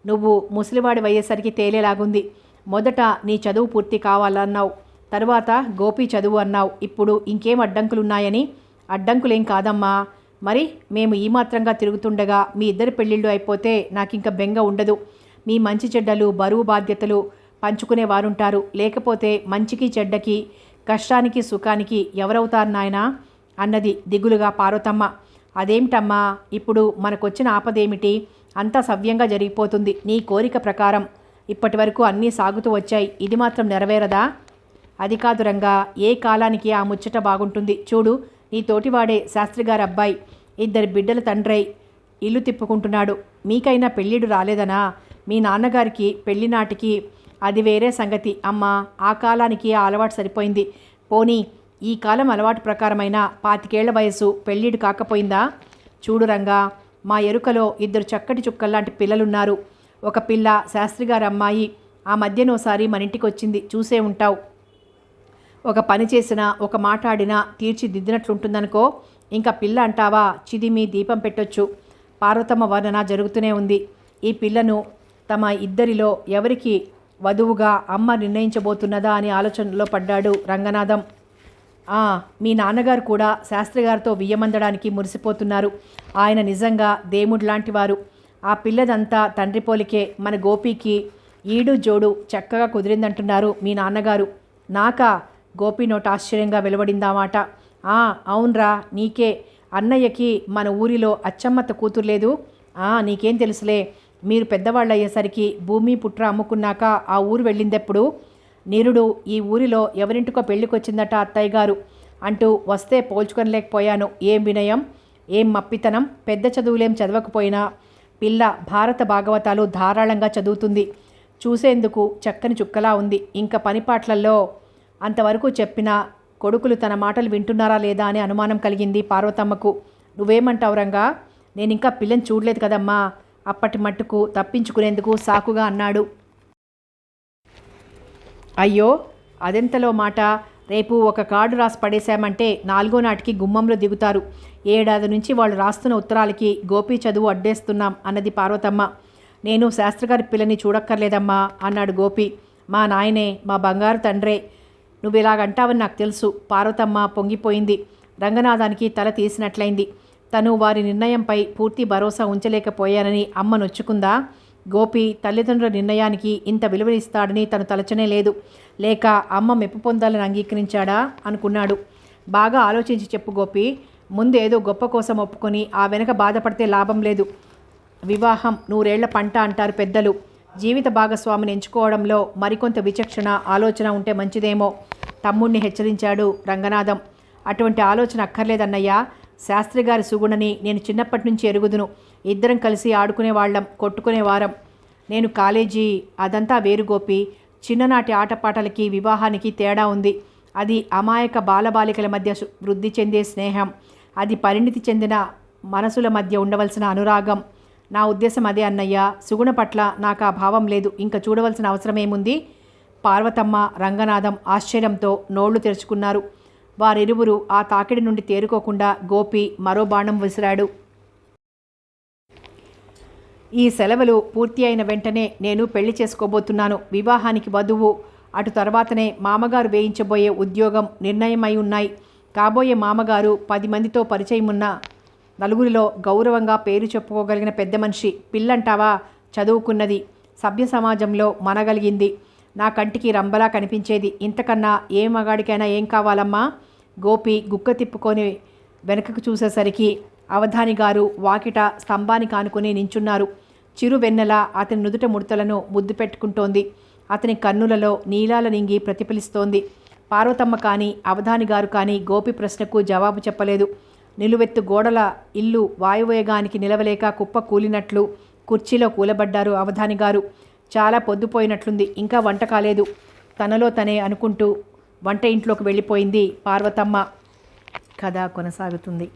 నువ్వు ముసలివాడి అయ్యేసరికి తేలేలాగుంది. మొదట నీ చదువు పూర్తి కావాలన్నావు, తరువాత గోపి చదువు అన్నావు. ఇప్పుడు ఇంకేం అడ్డంకులున్నాయని? అడ్డంకులేం కాదమ్మా. మరి మేము ఈ మాత్రంగా తిరుగుతుండగా మీ ఇద్దరి పెళ్ళిళ్ళు అయిపోతే నాకింక బెంగ ఉండదు. మీ మంచి చెడ్డలు, బరువు బాధ్యతలు పంచుకునే వారుంటారు. లేకపోతే మంచికి చెడ్డకి, కష్టానికి సుఖానికి ఎవరవుతారు నాయనా అన్నది దిగులుగా పార్వతమ్మ. అదేమిటమ్మా, ఇప్పుడు మనకొచ్చిన ఆపదేమిటి? అంతా సవ్యంగా జరిగిపోతుంది. నీ కోరిక ప్రకారం ఇప్పటి వరకు అన్నీ సాగుతూ వచ్చాయి, ఇది మాత్రం నెరవేరదా? అది కాదు రంగా, ఏ కాలానికి ఆ ముచ్చట బాగుంటుంది. చూడు, నీ తోటివాడే శాస్త్రిగారి అబ్బాయి 2 బిడ్డల తండ్రై ఇల్లు తిప్పుకుంటున్నాడు. మీకైనా పెళ్ళిడు రాలేదనా? మీ నాన్నగారికి పెళ్లి నాటికి అది వేరే సంగతి అమ్మా. ఆ కాలానికి ఆ అలవాటు సరిపోయింది. పోనీ ఈ కాలం అలవాటు ప్రకారమైన 25 ఏళ్ల వయసు పెళ్ళిడు కాకపోయిందా? చూడు రంగా, మా ఎరుకలో 2 చక్కటి చుక్కల్లాంటి పిల్లలున్నారు. ఒక పిల్ల శాస్త్రిగారి అమ్మాయి, ఆ మధ్యనోసారి మన ఇంటికి వచ్చింది, చూసే ఉంటావు. ఒక పని చేసినా, ఒక మాట్లాడినా తీర్చిదిద్దినట్లుంటుందనుకో. ఇంకా పిల్ల అంటావా, చిదిమి దీపం పెట్టొచ్చు. పార్వతమ్మ వర్ణన జరుగుతూనే ఉంది. ఈ పిల్లను తమ ఇద్దరిలో ఎవరికి వధువుగా అమ్మ నిర్ణయించబోతున్నదా అని ఆలోచనలో పడ్డాడు రంగనాథం. మీ నాన్నగారు కూడా శాస్త్రిగారితో వియ్యమందడానికి మురిసిపోతున్నారు. ఆయన నిజంగా దేవుడు లాంటివారు. ఆ పిల్లదంతా తండ్రి పోలికే. మన గోపికి ఈడు జోడు చక్కగా కుదిరిందంటున్నారు మీ నాన్నగారు. నాకా? గోపి నోట ఆశ్చర్యంగా వెలువడిందామాట. అవునరా, నీకే. అన్నయ్యకి మన ఊరిలో అచ్చమ్మత్త కూతురు లేదు. నీకేం తెలుసులే. మీరు పెద్దవాళ్ళు అయ్యేసరికి భూమి పుట్ర అమ్ముకున్నాక ఆ ఊరు వెళ్ళిందెప్పుడు? నిరుడు ఈ ఊరిలో ఎవరింటికో పెళ్ళికొచ్చిందట అత్తయ్య గారు అంటూ వస్తే పోల్చుకొనలేకపోయాను. ఏం వినయం, ఏం మప్పితనం. పెద్ద చదువులేం చదవకపోయినా పిల్ల భారత భాగవతాలు ధారాళంగా చదువుతుంది. చూసేందుకు చక్కని చుక్కలా ఉంది. ఇంకా పనిపాట్లల్లో అంతవరకు చెప్పిన కొడుకులు తన మాటలు వింటున్నారా లేదా అని అనుమానం కలిగింది పార్వతమ్మకు. నువ్వేమంటావు రంగా? నేనింకా పిల్లని చూడలేదు కదమ్మా. అప్పటి మట్టుకు తప్పించుకునేందుకు సాకుగా అన్నాడు. అయ్యో, అదెంతలో మాట. రేపు ఒక కార్డు రాసి పడేశామంటే 4వ నాటికి గుమ్మంలో దిగుతారు. 7 ఏడాది నుంచి వాళ్ళు రాస్తున్న ఉత్తరాలకి గోపి చదువు అడ్డేస్తున్నాం అన్నది పార్వతమ్మ. నేను శాస్త్రిగారి పిల్లని చూడక్కర్లేదమ్మా అన్నాడు గోపి. మా నాయనే, మా బంగారు తండ్రే. నువ్వు ఇలాగంటావని నాకు తెలుసు. పార్వతమ్మ పొంగిపోయింది. రంగనాథానికి తల తీసినట్లయింది. తను వారి నిర్ణయంపై పూర్తి భరోసా ఉంచలేకపోయానని అమ్మ నొచ్చుకుందా? గోపి తల్లిదండ్రుల నిర్ణయానికి ఇంత విలువనిస్తాడని తను తలచనే లేదు. లేక అమ్మ మెప్పు పొందాలని అంగీకరించాడా అనుకున్నాడు. బాగా ఆలోచించి చెప్పు గోపి. ముందు ఏదో గొప్ప కోసం ఒప్పుకొని ఆ వెనక బాధపడితే లాభం లేదు. వివాహం 100 ఏళ్ల పంట అంటారు పెద్దలు. జీవిత భాగస్వామిని ఎంచుకోవడంలో మరికొంత విచక్షణ, ఆలోచన ఉంటే మంచిదేమో తమ్ముణ్ణి హెచ్చరించాడు రంగనాథం. అటువంటి ఆలోచన అక్కర్లేదన్నయ్యా. శాస్త్రిగారి సుగుణని నేను చిన్నప్పటి నుంచి ఎరుగుదును. ఇద్దరం కలిసి ఆడుకునేవాళ్ళం, కొట్టుకునేవారం. నేను కాలేజీ అదంతా వేరు గోపి. చిన్ననాటి ఆటపాటలకి వివాహానికి తేడా ఉంది. అది అమాయక బాలబాలికల మధ్య వృద్ధి చెందే స్నేహం. అది పరిణితి చెందిన మనసుల మధ్య ఉండవలసిన అనురాగం. నా ఉద్దేశం అదే అన్నయ్య. సుగుణ పట్ల నాకు ఆ భావం లేదు. ఇంకా చూడవలసిన అవసరమేముంది? పార్వతమ్మ, రంగనాథం ఆశ్చర్యంతో నోళ్లు తెరుచుకున్నారు. వారిరువురు ఆ తాకిడి నుండి తేరుకోకుండా గోపి మరో బాణం విసిరాడు. ఈ సెలవులు పూర్తి అయిన వెంటనే నేను పెళ్లి చేసుకోబోతున్నాను. వివాహానికి వధువు, అటు తర్వాతనే మామగారు వేయించబోయే ఉద్యోగం నిర్ణయమై ఉన్నాయి. కాబోయే మామగారు 10 మందితో పరిచయం ఉన్న నలుగురిలో గౌరవంగా పేరు చెప్పుకోగలిగిన పెద్ద మనిషి. పిల్లంటావా, చదువుకున్నది, సభ్య సమాజంలో మనగలిగింది, నా కంటికి రంబలా కనిపించేది. ఇంతకన్నా ఏ మగాడికైనా ఏం కావాలమ్మా? గోపి గుక్క తిప్పుకొని వెనకకు చూసేసరికి అవధాని గారు వాకిట స్తంభానికి ఆనుకుని నించున్నారు. చిరు వెన్నెల అతని నుదుట ముడతలను ముద్దు పెట్టుకుంటోంది. అతని కన్నులలో నీలాల నింగి ప్రతిఫలిస్తోంది. పార్వతమ్మ కానీ అవధాని గారు కానీ గోపి ప్రశ్నకు జవాబు చెప్పలేదు. నిలువెత్తు గోడల ఇల్లు వాయువేగానికి నిలవలేక కుప్ప కూలినట్లు కుర్చీలో కూలబడ్డారు అవధాని గారు. చాలా పొద్దుపోయినట్లుంది, ఇంకా వంట కాలేదు. తనలో తనే అనుకుంటూ వంట ఇంట్లోకి వెళ్ళిపోయింది పార్వతమ్మ. కథ కొనసాగుతుంది.